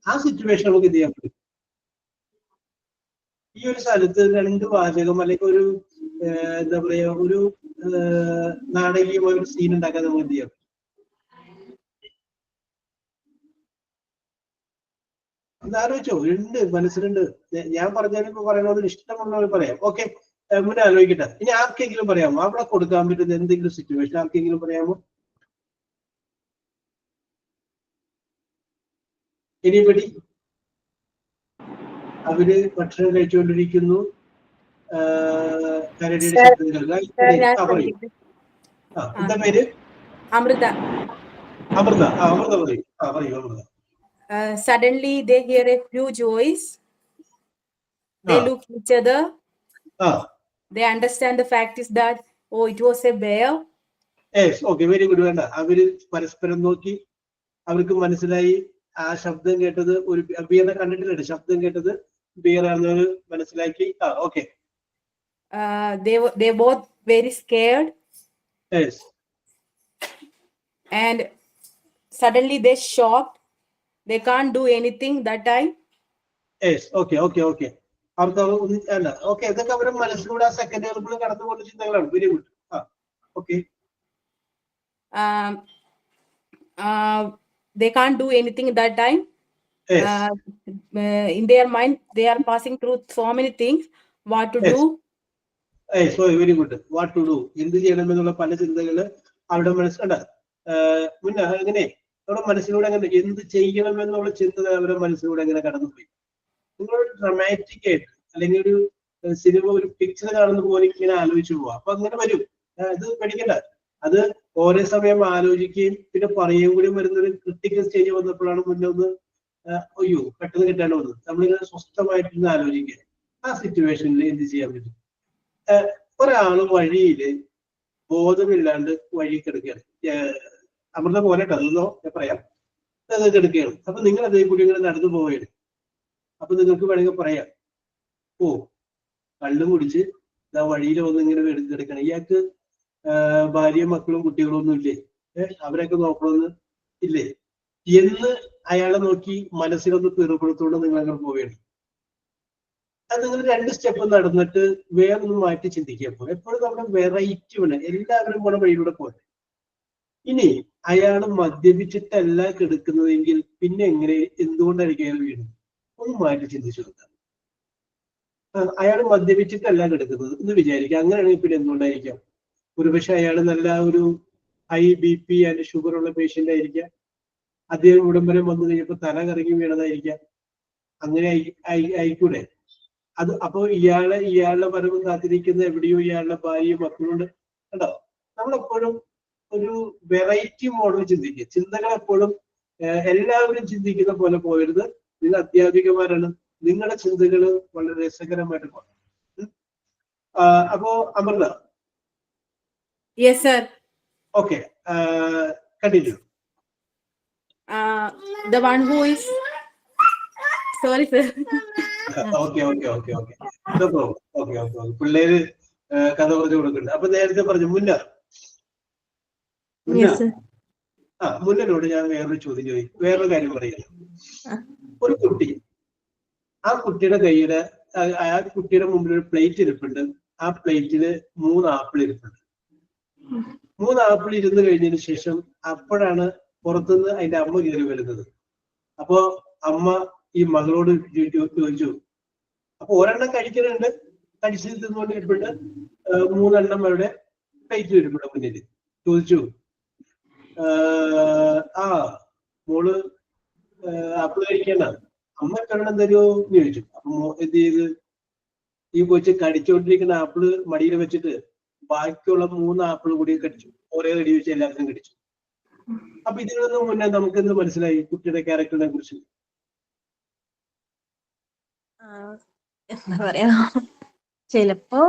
ആ സിറ്റുവേഷൻ നമുക്ക് എന്ത് ചെയ്യാൻ പറ്റും? ഈ ഒരു സ്ഥലത്ത് 2 വാചകം അല്ലെങ്കിൽ ഒരു എന്താ പറയാ ഒരു നാടകീയമായ ഒരു സീൻ ഉണ്ടാക്കാൻ നമുക്ക് എന്ത് ചെയ്യാം? ഇതാലോചിച്ചോ? മനസ്സിലുണ്ട്. ഞാൻ പറഞ്ഞതിന് പറയണത് ഇഷ്ടമുള്ളവർ പറയാം. ഓക്കെ, മുന്നേ ആലോചിക്കട്ടെ. ഇനി ആർക്കെങ്കിലും പറയാമോ അവിടെ കൊടുക്കാൻ പറ്റുന്ന എന്തെങ്കിലും സിറ്റുവേഷൻ? ആർക്കെങ്കിലും പറയാമോ? എനിബഡി? അവര് ഭക്ഷണം കഴിച്ചുകൊണ്ടിരിക്കുന്നു. കരടിയുടെ ശബ്ദം പറയും. എന്താ പേര്? അമൃത. അമൃത പറയും. പറയൂ Amrita. Suddenly they hear a huge voice. They look each other. They understand the fact is that it was a bear. Yes, okay, very good. വേണ്ട, അവര് പരസ്പരം നോക്കി. അവർക്ക് മനസ്സിലായി ആ ശബ്ദം കേട്ടത് ഒരു ബിയറിനെ കണ്ടിട്ടില്ല. ശബ്ദം കേട്ടത് ബിയറാണെന്ന് മനസ്സിലാക്കി. Okay. They both very scared. Yes. And suddenly they shocked. They can't do anything that time. Yes, okay. അവർക്ക് അല്ല, ഓക്കെ, ഇതൊക്കെ അവരുടെ മനസ്സിലൂടെ ആ സെക്കൻഡുകൾക്കുള്ള കടന്നുപോകുന്ന ചിന്തകളാണ്. Very good. Okay. They can't do anything that time. Yes. In their mind they are passing through so many things. What to do? So very good. What to do? എന്ത് ചെയ്യണമെന്നുള്ള പല ചിന്തകള് അവരുടെ മനസ്സിലുണ്ട്. മുന്നേ അങ്ങനെ അവരുടെ മനസ്സിലൂടെ അങ്ങനെ എന്ത് ചെയ്യണമെന്നുള്ള ചിന്ത അവരുടെ മനസ്സിലൂടെ അങ്ങനെ കടന്നുപോയി. നിങ്ങൾ ഡ്രമാറ്റിക് ആയിട്ട് അല്ലെങ്കിൽ ഒരു സിനിമ ഒരു പിക്ചർ കാണുന്ന പോലെ ഇങ്ങനെ ആലോചിച്ചു പോവാം. അപ്പൊ അങ്ങനെ വരും. ഇത് പഠിക്കണ്ട. അത് ഓരോ സമയം ആലോചിക്കുകയും പിന്നെ പറയുകയും കൂടി വരുന്നൊരു ക്രിട്ടിക്കൽ സ്റ്റേജ് വന്നപ്പോഴാണ് മുന്നേ ഒന്ന് അയ്യോ പെട്ടെന്ന് കിട്ടാണ്ട് വന്നത്. നമ്മളിങ്ങനെ സ്വസ്ഥമായിട്ടിരുന്ന് ആലോചിക്കുക ആ സിറ്റുവേഷനിൽ എന്ത് ചെയ്യാൻ പറ്റും. ഒരാള് വഴിയില് ബോധമില്ലാണ്ട് വഴി കിടക്കുകയാണ്. അമൃത പോലെ കഥന്നോ ഞാൻ പറയാം, അത് കിടക്കുകയാണ്. അപ്പൊ നിങ്ങൾ അതേ കൂടി ഇങ്ങനെ നടന്നു പോവുകയാണ്. അപ്പൊ നിങ്ങൾക്ക് വേണമെങ്കിൽ പറയാം, ഓ കള്ളും കുടിച്ച് ഇതാ വഴിയിൽ വന്ന് ഇങ്ങനെ കിടക്കണം, ഇയാൾക്ക് ഭാര്യയും മക്കളും കുട്ടികളും ഒന്നും ഇല്ലേ, അവരൊക്കെ നോക്കണമെന്ന് ഇല്ലേ എന്ന് അയാളെ നോക്കി മനസ്സിലൊന്ന് തീർപ്പെടുത്തോണ്ട് നിങ്ങൾ അങ്ങനെ പോവുകയാണ്. അത് നിങ്ങൾ 2 സ്റ്റെപ്പ് നടന്നിട്ട് വേറൊന്ന് മാറ്റി ചിന്തിക്കാൻ പോകും. എപ്പോഴും നമ്മുടെ വെറൈറ്റി വേണം. എല്ലാവരും പോണ വഴിയിലൂടെ പോലെ. ഇനി അയാൾ മദ്യപിച്ചിട്ടല്ല കിടക്കുന്നതെങ്കിൽ പിന്നെ എങ്ങനെ, എന്തുകൊണ്ടായിരിക്കും അയാൾ വീഴുന്നത്? ഒന്ന് മാറ്റി ചിന്തിച്ചു കൊടുക്കാം. അയാൾ മദ്യപിച്ചിട്ടല്ല കിടക്കുന്നത് എന്ന് വിചാരിക്കാം. അങ്ങനെയാണെങ്കിൽ പിന്നെ എന്തുകൊണ്ടായിരിക്കാം? ഒരുപക്ഷെ അയാൾ നല്ല ഒരു ഹൈ BP ആൻഡ് ഷുഗർ ഉള്ള പേഷ്യന്റ് ആയിരിക്കാം. അദ്ദേഹം ഉടമ്പരം വന്നു കഴിഞ്ഞപ്പോൾ തല കറങ്ങി വീണതായിരിക്കാം. അങ്ങനെ ആയിക്കൂടെ? അത് അപ്പോ ഇയാളുടെ വരവും കാത്തിരിക്കുന്ന എവിടെയോ ഇയാളുടെ ഭാര്യയും മക്കളുണ്ട്. കേട്ടോ, നമ്മളെപ്പോഴും ഒരു വെറൈറ്റി മോഡൽ ചിന്തിക്കുക. ചിന്തകൾ എപ്പോഴും എല്ലാവരും ചിന്തിക്കുന്ന പോലെ പോകരുത്. നിങ്ങൾ അധ്യാപികമാരാണ്, നിങ്ങളുടെ ചിന്തകൾ വളരെ രസകരമായിട്ട് പോകണം. അപ്പോ Amrita. Yes sir. Okay, continue. The one who is sorry sir. Okay പിള്ളേര് കഥ പറഞ്ഞു കൊടുക്കുന്നുണ്ട്. അപ്പൊ നേരത്തെ പറഞ്ഞു മുന്നോട് ഞാൻ വേറൊരു ചോദ്യം ചോദിക്കും, വേറൊരു കാര്യം പറയുന്നു. ഒരു കുട്ടി, ആ കുട്ടിയുടെ കയ്യില് ആ കുട്ടിയുടെ മുമ്പിൽ ഒരു പ്ലേറ്റ് ഇരിപ്പുണ്ട്. ആ പ്ലേറ്റില് 3 ആപ്പിൾ ഇരിപ്പുണ്ട്. 3 ആപ്പിൾ ഇരുന്ന് കഴിഞ്ഞതിന് ശേഷം അപ്പോഴാണ് പുറത്തുനിന്ന് അതിന്റെ അമ്മ കയറി വരുന്നത്. അപ്പോ അമ്മ ഈ മകളോട് ചോദിച്ചു, അപ്പൊ ഒരെണ്ണം കഴിക്കുന്നുണ്ട്, കടിച്ചു തിന്നുകൊണ്ട് ഇരിപ്പുണ്ട്, 3 എണ്ണം അവിടെ പ്ലേറ്റ് വരുമ്പോഴ മുന്നിൽ ചോദിച്ചു, ആ മോള് ആപ്പിള് കഴിക്കണ്ട, അമ്മ ഒരെണ്ണം തരുമോ എന്ന് ചോദിച്ചു. അപ്പൊ എന്ത് ചെയ്ത് ഈ കൊച്ച് കടിച്ചുകൊണ്ടിരിക്കുന്ന ആപ്പിള് മടിയിൽ വെച്ചിട്ട് ബാക്കിയുള്ള 3 ആപ്പിൾ കൂടി കടിച്ചു. ഒരേ കടി വെച്ച് എല്ലാവർക്കും കടിച്ചു. അപ്പൊ ഇതിൽ നിന്ന് മുന്നേ നമുക്ക് എന്ത് മനസ്സിലായി കുട്ടിയുടെ ക്യാരക്ടറിനെ കുറിച്ച്? എന്താ പറയാ, ചിലപ്പോ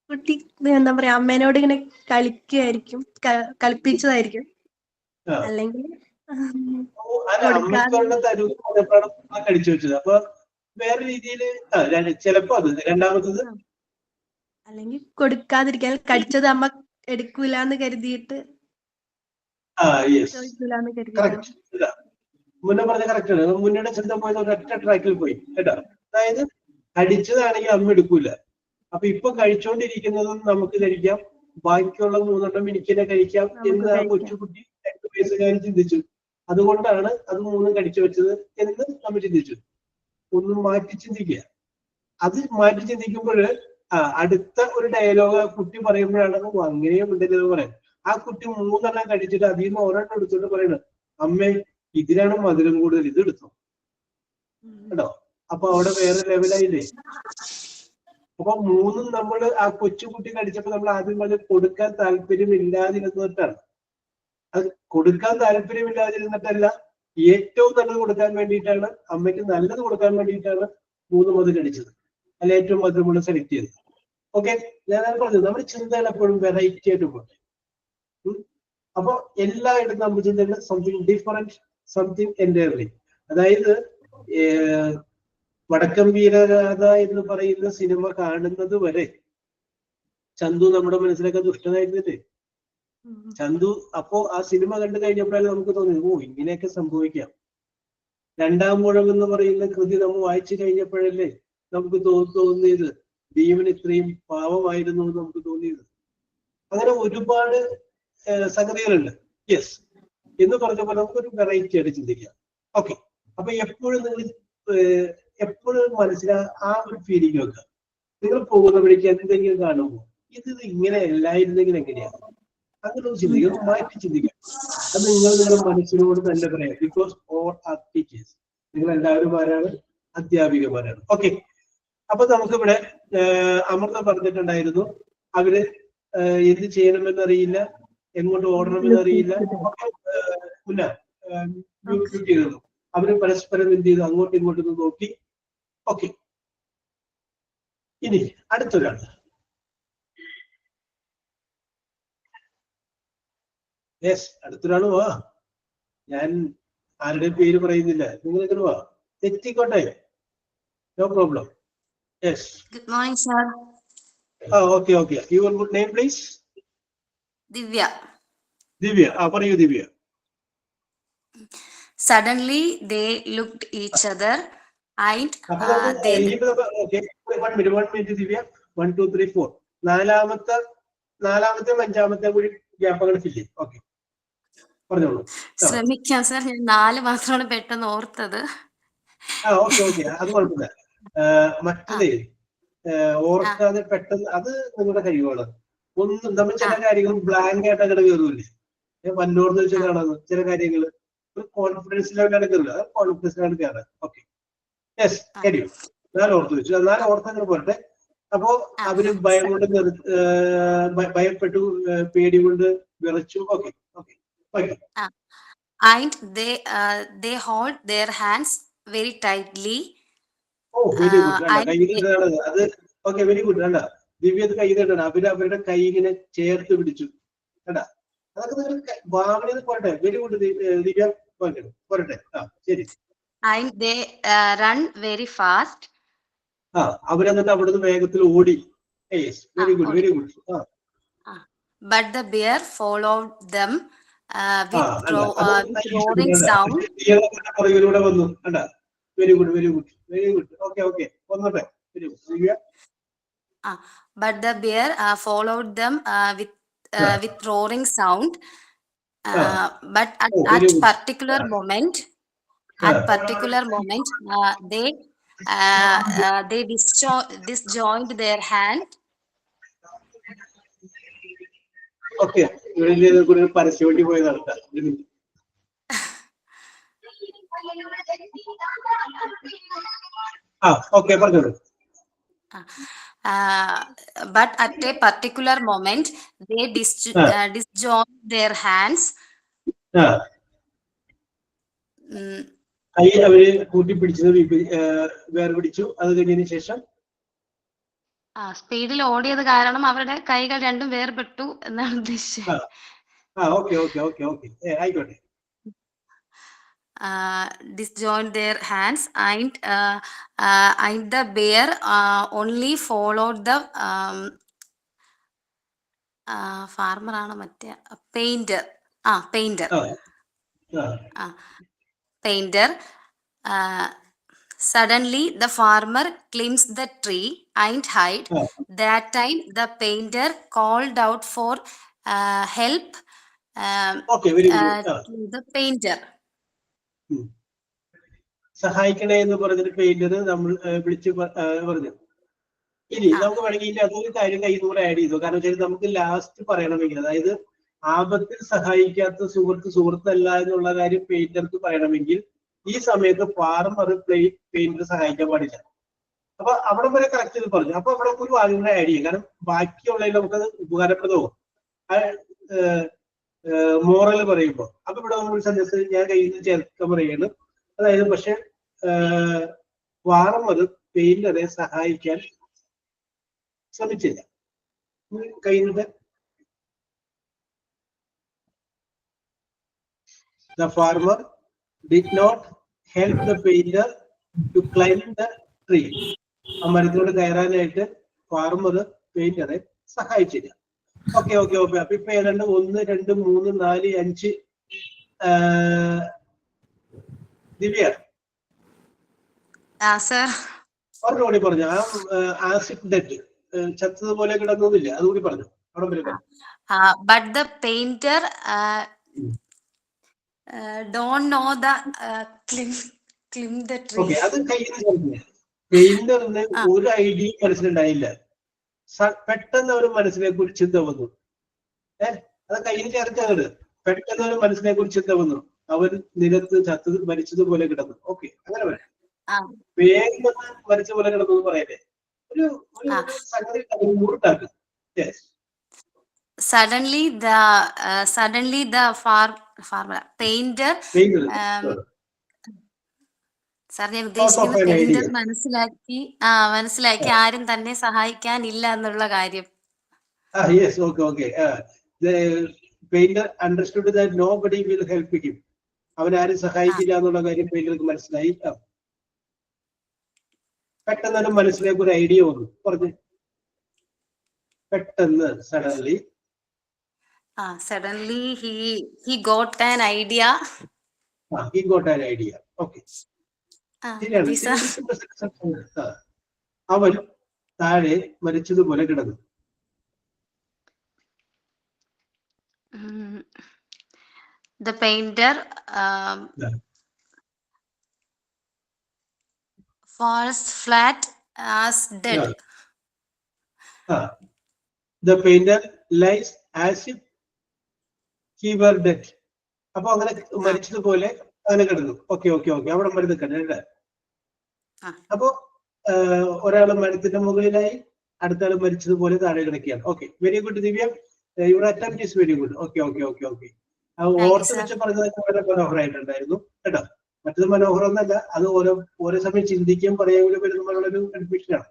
കുട്ടി എന്താ പറയാ അമ്മേനോട് ഇങ്ങനെ കളിക്കുമായിരിക്കും, കളിപ്പിച്ചതായിരിക്കും. അല്ലെങ്കിൽ കടിച്ചു വെച്ചത്. അപ്പൊ വേറെ രീതിയിൽ ചിലപ്പോ അത് രണ്ടാമത്തത്, അല്ലെങ്കിൽ കൊടുക്കാതിരിക്കാൻ, കടിച്ചത് അമ്മ എടുക്കൂലെന്ന് കരുതിയിട്ട് മുന്നേ പറഞ്ഞ കറക്റ്റ് ആണ്. മുന്നയുടെ ചിന്ത പോയത് ഒരൊറ്റ ട്രാക്കിൽ പോയി കേട്ടോ. അതായത് കടിച്ചതാണെങ്കിൽ അമ്മ എടുക്കൂല. അപ്പൊ ഇപ്പൊ കഴിച്ചോണ്ടിരിക്കുന്നതും നമുക്ക് കഴിക്കാം, ബാക്കിയുള്ള 3 എണ്ണം എനിക്കിനെ കഴിക്കാം എന്ന് ആ കൊച്ചുകുട്ടി 2 വയസ്സുകാരൻ ചിന്തിച്ചു. അതുകൊണ്ടാണ് അത് 3 കടിച്ചു വെച്ചത് എന്ന് നമ്മൾ ചിന്തിച്ചു. ഒന്നും മാറ്റി ചിന്തിക്കുക. അത് മാറ്റി ചിന്തിക്കുമ്പോൾ അടുത്ത ഒരു ഡയലോഗ് ആ കുട്ടി പറയുമ്പോഴാണ് അങ്ങനെയും ഉണ്ടെന്ന് പറയാം. ആ കുട്ടി 3 എണ്ണം കടിച്ചിട്ട് അതിൽ നിന്ന് ഒരെണ്ണം എടുത്തോണ്ട് പറയണം, അമ്മേ ഇതിലാണ് മധുരം കൂടുതൽ, ഇത് എടുത്തോ കേട്ടോ. അപ്പൊ അവിടെ വേറെ ലെവലായില്ലേ. അപ്പൊ 3 നമ്മൾ ആ കൊച്ചുകുട്ടി കടിച്ചപ്പോ നമ്മൾ ആദ്യം അത് കൊടുക്കാൻ താല്പര്യമില്ലാതിരുന്നിട്ടാണ്. അത് കൊടുക്കാൻ താല്പര്യമില്ലാതിരുന്നിട്ടല്ല, ഏറ്റവും നല്ലത് കൊടുക്കാൻ വേണ്ടിയിട്ടാണ്, അമ്മയ്ക്ക് നല്ലത് കൊടുക്കാൻ വേണ്ടിയിട്ടാണ് 3 മധു കടിച്ചത്, അല്ല ഏറ്റവും മധുരമുള്ള സെലക്ട് ചെയ്തത്. ഓക്കെ, ഞാൻ പറഞ്ഞത് നമ്മുടെ ചിന്തകൾ എപ്പോഴും വെറൈറ്റി ആയിട്ട് പോട്ടെ. അപ്പൊ എല്ലായിടത്തും നമ്മുടെ ചിന്തകൾ സംതിങ് ഡിഫറെന്റ്, സംതിങ് എൻറ്റയർലി. അതായത് വടക്കം വീരഗാഥ എന്ന് പറയുന്ന സിനിമ കാണുന്നത് വരെ ചന്തു നമ്മുടെ മനസ്സിലൊക്കെ ദുഷ്ടനായിരുന്നില്ലേ ചന്തു? അപ്പോ ആ സിനിമ കണ്ടു കഴിഞ്ഞപ്പോഴാണ് നമുക്ക് തോന്നിയത്, ഓ ഇങ്ങനെയൊക്കെ സംഭവിക്കാം. 2-ാം ഊഴം എന്ന് പറയുന്ന കൃതി നമ്മൾ വായിച്ചു കഴിഞ്ഞപ്പോഴല്ലേ നമുക്ക് തോന്നിയത് ഭീമൻ ഇത്രയും പാവമായിരുന്നു എന്ന് നമുക്ക് തോന്നിയത്. അങ്ങനെ ഒരുപാട് സംഗതികളുണ്ട്. യെസ് എന്ന് പറഞ്ഞപ്പോൾ നമുക്കൊരു വെറൈറ്റി ആയിട്ട് ചിന്തിക്കാം. ഓക്കെ, അപ്പൊ എപ്പോഴും നിങ്ങൾ എപ്പോഴും ആ ഒരു ഫീലിംഗ് വെക്കുക. നിങ്ങൾ പോകുന്ന വഴിക്ക് എന്തെങ്കിലും കാണുമ്പോൾ ഇത് ഇങ്ങനെ അല്ലായിരുന്നെങ്കിൽ എങ്ങനെയാണ്, അങ്ങനെ ചിന്തിക്കുക, മാറ്റി ചിന്തിക്കുക. അത് നിങ്ങളുടെ മനസ്സിനോട് തന്നെ പറയാം. ബിക്കോസ് ഓൾ ആർ ടീച്ചേഴ്സ്, നിങ്ങൾ എല്ലാവരും ആരാണ്? അധ്യാപികമാരാണ്. ഓക്കെ, അപ്പൊ നമുക്കിവിടെ അമൃത പറഞ്ഞിട്ടുണ്ടായിരുന്നു അവര് എന്ത് ചെയ്യണമെന്ന് അറിയില്ല, എങ്ങോട്ട് ഓടണമെന്ന് അറിയില്ല. അവര് പരസ്പരം എന്ത് ചെയ്തു, അങ്ങോട്ടും ഇങ്ങോട്ടും നോക്കി. ഓക്കെ, ഇനി അടുത്തൊരാൾ. യെസ്, അടുത്തൊരാൾ വാ. ഞാൻ ആരുടെ പേര് പറയുന്നില്ല, നിങ്ങൾ ഇങ്ങനെ വാ, തെറ്റിക്കോട്ടെ, no problem. Yes, good morning sir. Okay okay, your good name please. Divya. Divya, പറയൂ Divya. Suddenly they looked each other and they. Okay, 1 minute ദിവ്യ. 1 2 3 4 നാലാമത്തെ അഞ്ചാമത്തെ കൂടി ഗ്യാപ്പുകൾ ഫില്ല് ചെയ്യും. ഓക്കെ, പറഞ്ഞോളൂ. ശ്രമിക്കാം സർ, ഞാൻ 4 മാത്രമാണ് പെട്ടെന്ന് ഓർത്തത്. ഓക്കെ ഓക്കെ, അത് കുഴപ്പമില്ല. മറ്റേ ഓർക്കാതെ പെട്ടെന്ന് അത് നിങ്ങളുടെ കഴിവാണ്. ഒന്നും നമ്മൾ ചില കാര്യങ്ങൾ ബ്ലാങ്ക് ആയിട്ട് അങ്ങനെ കയറൂല്ലേ, വല്ലോർന്ന് വെച്ചാൽ കാണാന്ന് ചില കാര്യങ്ങൾ കോൺഫിഡൻസ് ലെവലാണ് കയറില്ല, കോൺഫിഡൻസിലാണ് കയറാൻ. ഓക്കെ, യെസ്, കഴിയും. 4 ഓർത്ത് വെച്ചു, 4 ഓർത്തങ്ങനെ പോരട്ടെ. അപ്പോ അവര് ഭയം കൊണ്ട് ഭയപ്പെട്ടു, പേടി കൊണ്ട് വിറച്ചു. Okay okay okay. And they hold their hands very tightly. Very good. അത് ഓക്കെ, വെരി ഗുഡ്. വേണ്ട ദിവ്യ, അത് കൈ തട്ടാണ്. അവരുടെ കൈ ഇങ്ങനെ ചേർത്ത് പിടിച്ചു. വേണ്ട, അതൊക്കെ നിങ്ങൾ ഭാവനയിൽ പോരട്ടെ. വെരി ഗുഡ് ദിവ്യ, പോരട്ടെ. ശരി. And they run very fast. അവരെന്നിട്ട് അവിടുന്ന് വേഗത്തിൽ ഓടി. Very good, very good. But the bear followed them with roaring sound. പുറകിലൂടെ വന്നു. വേണ്ട, very good, very good, very good. Okay okay, വന്നോട്ടെ. Very good Divya. But the bear followed them with roaring sound. But at particular moment, they disjoined their hand. Okay, ഇവിടെ കൂടെ പരസ്യം വേണ്ടി പോയി നടത്താം. ഓക്കെ, പറഞ്ഞോളൂ. But at a particular moment, they disjoined their hands. കൈ അവര് കൂട്ടിപ്പിടിച്ചത് വേർപിടിച്ചു. അത് കഴിഞ്ഞതിന് ശേഷം സ്പീഡിൽ ഓടിയത് കാരണം അവരുടെ കൈകൾ രണ്ടും വേർപെട്ടു എന്നാണ് ഉദ്ദേശിച്ചത്. ഓക്കെ ഓക്കെ ഓക്കെ ഓക്കെ, ആയിക്കോട്ടെ. Disjoined their hands and the bear only followed the farmer ആണ് മറ്റേ painter. Suddenly the farmer climbs the tree and hide. That time the painter called out for help to the painter. സഹായിക്കണേ എന്ന് പറഞ്ഞിട്ട് painter നമ്മൾ വിളിച്ച് പറഞ്ഞു. ഇനി നമുക്ക് വേണമെങ്കിൽ അതൊരു കാര്യം കയ്യിൽ കൂടെ ആഡ് ചെയ്തു. കാരണം വെച്ചാൽ നമുക്ക് ലാസ്റ്റ് പറയണമെങ്കിൽ, അതായത് ആപത്തിൽ സഹായിക്കാത്ത സുഹൃത്തല്ല എന്നുള്ള കാര്യം പെയിന്റർക്ക് പറയണമെങ്കിൽ ഈ സമയത്ത് ഫാർമർ പെയിന്റർ സഹായിക്കാൻ പാടില്ല. അപ്പൊ അവിടെ വരെ കറക്റ്റ് ചെയ്ത് പറഞ്ഞു. അപ്പൊ അവിടെ ഒരു വാല്യൂ കൂടെ ആഡ് ചെയ്യും. കാരണം ബാക്കിയുള്ളതിൽ നമുക്കത് ഉപകാരപ്രദവും മോറൽ പറയുമ്പോൾ. അപ്പൊ ഇവിടെ നമ്മൾ സന്ദേശം ഞാൻ കയ്യിൽ നിന്ന് ചേർക്കാൻ പറയുകയാണ്. അതായത് പക്ഷെ ഫാർമർ പെയിന്ററെ സഹായിക്കാൻ ശ്രമിച്ചില്ല. കയ്യിൽ The farmer did not help the painter to climb the tree. ആ മരത്തിനോട് കയറാനായിട്ട് ഫാർമർ പെയിന്ററെ സഹായിച്ചില്ല. Okay okay okay. അപ്പൊ ഇപ്പൊ ഏതാണ്ട് 1 2 3 4 5 ദിവ്യ പറഞ്ഞോടി പറഞ്ഞു. ആസിഡ് ഡെറ്റ് ചത്തതുപോലെ കിടന്നൊന്നുമില്ല, അതുകൂടി പറഞ്ഞു. But the painter don't know the climb the tree. Okay, അത് കയ്യിൽ പെയിന്ററിന് ഒരു ഐഡിയ മനസ്സിലുണ്ടായില്ല. പെട്ടെന്ന് ഒരു മനസ്സിനെ കുറിച്ച് ചിന്ത വന്നു. അത് കയ്യിൽ ചേർക്കാണ്. പെട്ടെന്ന് ഒരു മനസ്സിനെ കുറിച്ച് ചിന്ത വന്നു. അവൻ നിലത്ത് മരിച്ചതുപോലെ കിടന്നു. ഓക്കെ, അങ്ങനെ പറയാം. വേഗം മരിച്ച പോലെ കിടന്നു പറയല്ലേ, ഒരു സംഗതി മൂട്ടാക്കും. Suddenly the farmer painter sir ഞാൻ ഉദ്ദേശിക്കുന്നത് പെയിന്റർ മനസ്സിലാക്കി ആരും തന്നെ സഹായിക്കാനില്ല എന്നുള്ള കാര്യം. Yes, okay. The painter understood that nobody will help him. അവൻ ആരും സഹായിക്കില്ല എന്നുള്ള കാര്യം പെയിന്റർക്ക് മനസ്സിലായി. പെട്ടെന്ന് മനസ്സിലേക്ക് ഒരു ഐഡിയ വന്നു, പറഞ്ഞു. പെട്ടെന്ന് suddenly he got an idea. He got an idea. Okay. അവൻ താഴെ മരിച്ചതുപോലെ കിടന്നു. The painter falls flat as dead. The painter lies as if he were dead. അപ്പൊ അങ്ങനെ മരിച്ചതുപോലെ അങ്ങനെ കിടന്നു. ഓക്കെ അവിടെ മരുന്ന് കിടന്നേ. അപ്പൊ ഒരാള് മരത്തിന്റെ മുകളിലായി, അടുത്ത ആള് മരിച്ചതുപോലെ താഴെ കിടക്കുകയാണ്. Okay, very good Divya, your attempt is very good. Okay. ഓർത്ത് വെച്ച് പറഞ്ഞതൊക്കെ വളരെ മനോഹരമായിട്ടുണ്ടായിരുന്നു കേട്ടോ. മറ്റത് മനോഹരമൊന്നല്ല, അത് ഓരോ സമയം ചിന്തിക്കുകയും പറയുകയും വരുന്നൊരു കൺഫ്യൂഷനാണ്.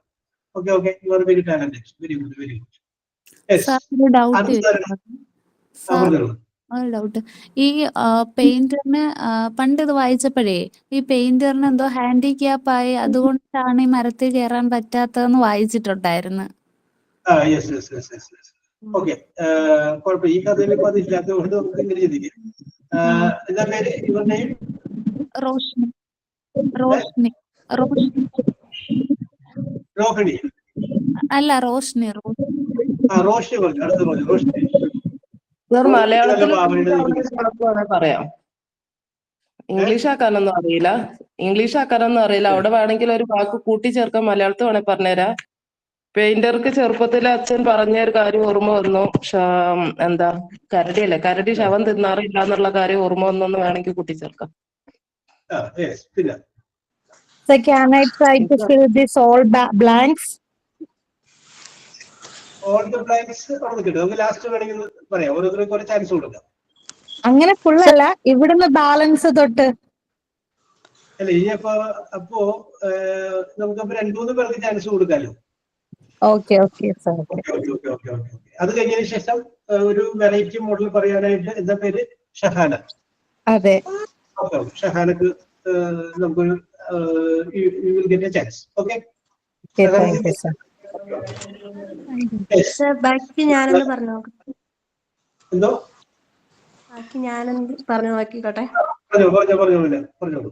Okay, you are very talented. Very good. Doubt, ഈ പെയിന്ററിന് പണ്ട് ഇത് വായിച്ചപ്പോഴേ ഈ പെയിന്ററിന് എന്തോ ഹാൻഡിക്യാപ്പ് ആയി, അതുകൊണ്ടാണ് ഈ മരത്തിൽ കയറാൻ പറ്റാത്തതെന്ന് വായിച്ചിട്ടുണ്ടായിരുന്നു. ഓക്കെ, കുഴപ്പമില്ല. ഈ കഥയിൽ ഇപ്പൊ അതില്ലാത്തതുകൊണ്ട് നമുക്ക് ഇങ്ങനെ ചിന്തിക്കാം. എന്താ പേര്? ഇവരുടെ റോഷ്നി. രോഹിണി അല്ല, റോഷ്നി. റോഷ്നി പറഞ്ഞു. അടുത്ത പറഞ്ഞു റോഷ്നി. മലയാളത്തിൽ പറയാം, ഇംഗ്ലീഷ് ആക്കാനൊന്നും അറിയില്ല. അവിടെ വേണമെങ്കിൽ ഒരു വാക്ക് കൂട്ടിച്ചേർക്കാൻ മലയാളത്തിൽ വേണേ പറഞ്ഞുതരാം. പെയിന്റർക്ക് ചെറുപ്പത്തിലെ അച്ഛൻ പറഞ്ഞ ഒരു കാര്യം ഓർമ്മ വന്നു. എന്താ കരടി ശവം തിന്നാറില്ല എന്നുള്ള കാര്യം ഓർമ്മ വന്നെന്ന് വേണമെങ്കിൽ കൂട്ടിച്ചേർക്കാം. So can I try to fill this all blanks? All the blanks last വേണമെങ്കിൽ പറയാം. ഓരോരുത്തർക്കും ഒരു ചാൻസ് കൊടുക്കാം. അങ്ങനെ ഫുൾ അല്ല, ഇവിടുന്ന് ബാലൻസ് തൊട്ട്. അല്ല, ഇനി അപ്പോ നമുക്ക് 2-3 പേർക്ക് ചാൻസ് കൊടുക്കാലോ. ഓക്കെ. അത് കഴിഞ്ഞതിന് ശേഷം ഒരു വെറൈറ്റി മോഡൽ പറയാനായിട്ട് എന്താ പേര്? ഷഹാന. അതെ, ഷഹാനക്ക് നമുക്കൊരു ചാൻസ്. ഓക്കെ, ബാക്കി ഞാനൊന്ന് പറഞ്ഞു നോക്കാം. എന്തോ ബാക്കി ഞാനൊന്ന് പറഞ്ഞു നോക്കിക്കോട്ടെ. പറഞ്ഞോളൂ.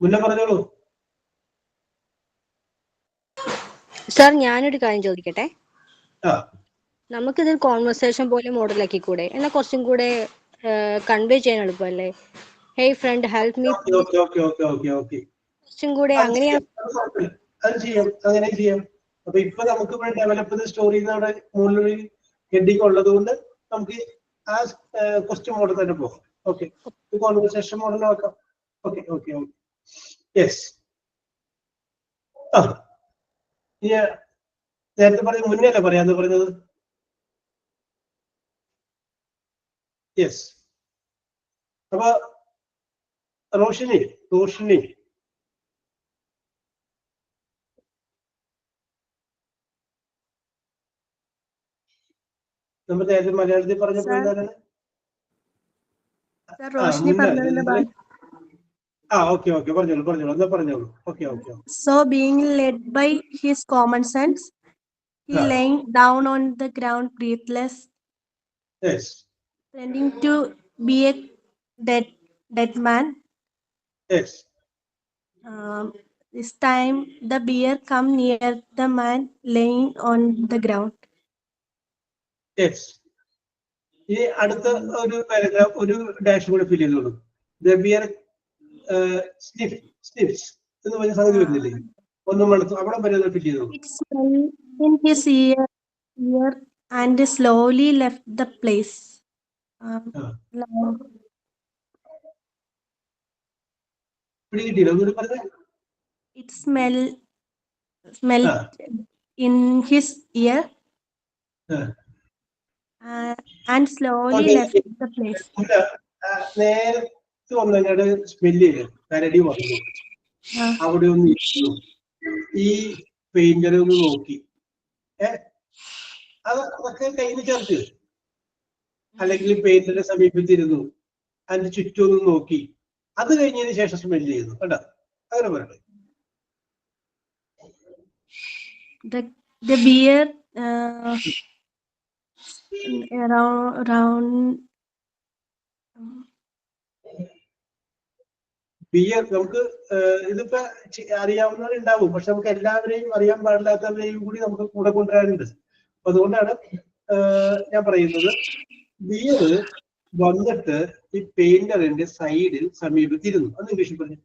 മുന്നേ പറഞ്ഞോളൂ. സാർ, ഞാനൊരു കാര്യം ചോദിക്കട്ടെ. നമുക്കിത് കോൺവെർസേഷൻ പോലെ മോഡലാക്കി കൂടെ? എന്നാൽ കുറച്ചും കൂടെ കൺവേ ചെയ്യാൻ എളുപ്പമല്ലേ? Hey friend, help me. കുറച്ചും കൂടെ അങ്ങനെയാണ്. അങ്ങനെ ചെയ്യാം. അപ്പൊ ഇപ്പൊ നമുക്ക് ഇവിടെ ഡെവലപ്പ് ചെയ്ത സ്റ്റോറി മുകളിൽ ഹെഡിങ് ഉള്ളത് കൊണ്ട് നമുക്ക് ആ ക്വസ്റ്റ്യൻ മോഡൽ തന്നെ പോകാം. ഓക്കെ, കോൺവെർസേഷൻ മോഡൽ നോക്കാം. ഓക്കെ. യെസ്. നേരത്തെ പറഞ്ഞ മുന്നേ അല്ലേ പറയാന്ന് പറഞ്ഞത്? യെസ്. അപ്പൊ റോഷിനി നമ്മൾ നേരത്തെ മലയാളത്തിൽ പറഞ്ഞപ്പോൾ എന്താണ്? ഓക്കെ പറഞ്ഞോളൂ. So being led by his common sense, he laying down on the ground breathless. Yes. Pretending to be a dead man. Yes. This time the bear come near the man laying on the ground. Yes. ഈ അടുത്ത ഒരു paragraph ഒരു dash കൂടെ ഫിൽ ചെയ്തോളൂ. The bear sniffs എന്ന് പറഞ്ഞ സംഗതി വരുന്നില്ലേ? ഒന്നും മണത്തു അവിടെ വരെ ഫിൽ ചെയ്തോളൂ. It smelled in his ear and slowly left the place. പിടികിട്ടിയില്ല, ഒന്നുകൂടി പറഞ്ഞേ. It smelled in his ear and slowly left the place. നേരത്തെ വന്നങ്ങാട് സ്മെല്ല് ചെയ്തു, കരടി വന്നു, അവിടെ ഒന്ന് ഇരിക്കുന്നു, ഈ പെയിന്റർ ഒന്ന് നോക്കി, അതൊക്കെ കയ്യിൽ ചേർത്ത്, അല്ലെങ്കിൽ പെയിന്ററിന്റെ സമീപത്തിരുന്നു, അതിന്റെ ചുറ്റും ഒന്ന് നോക്കി, അത് കഴിഞ്ഞതിന് ശേഷം സ്മെല്ല് ചെയ്യുന്നു. കണ്ടോ? അങ്ങനെ പറയട്ടെ. The beer around ബിയർ നമുക്ക് ഇതിപ്പോ അറിയാവുന്നവരുണ്ടാവും, പക്ഷെ നമുക്ക് എല്ലാവരെയും അറിയാൻ പാടില്ലാത്തവരെയും കൂടി നമുക്ക് കൂടെ കൊണ്ടുവരാനുണ്ട്. അപ്പൊ അതുകൊണ്ടാണ് ഞാൻ പറയുന്നത്, ബിയർ വന്നിട്ട് ഈ പെയിന്ററിന്റെ സൈഡിൽ സമീപത്തിരുന്നു. അത് ഇംഗ്ലീഷിൽ പറഞ്ഞു.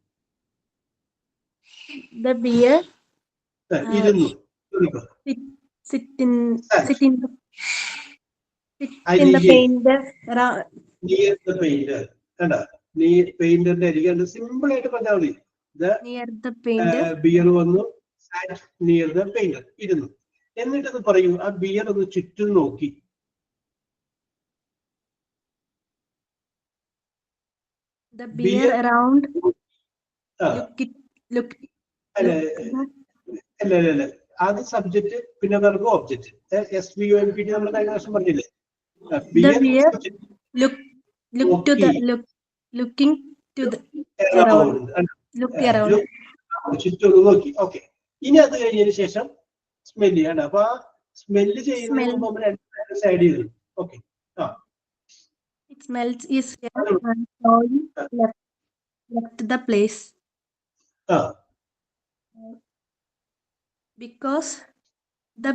The beer ഇരുന്നു, sit in the painter near the painter. കണ്ടോ? നീ പെയിന്ററിന്റെ അരികെ, സിമ്പിൾ ആയിട്ട് പറഞ്ഞാൽ മതി. near the painter. ബിയർ വന്നു, sat near the painter, ഇരുന്നു. എന്നിട്ടത് പറയൂ, ആ ബിയർ ഒന്ന് ചുറ്റും നോക്കി. The beer around look. അല്ല, അത് സബ്ജക്റ്റ്, പിന്നെ വെർബ് ഒബ്ജക്റ്റ്. SVONP നമ്മൾ കഴിഞ്ഞ വർഷം പറഞ്ഞില്ലേ? The beer looking to the around. Look around. ചുറ്റും നോക്കി. ഓക്കെ, ഇനി അത് കഴിഞ്ഞതിന് ശേഷം സ്മെല് ചെയ്യണം. അപ്പൊ ആ സ്മെല് ചെയ്യുന്നതിന് മുമ്പ് നമ്മൾ രണ്ട് സൈഡ് ചെയ്തു. Okay, It smells his hair and slowly left the place. Because the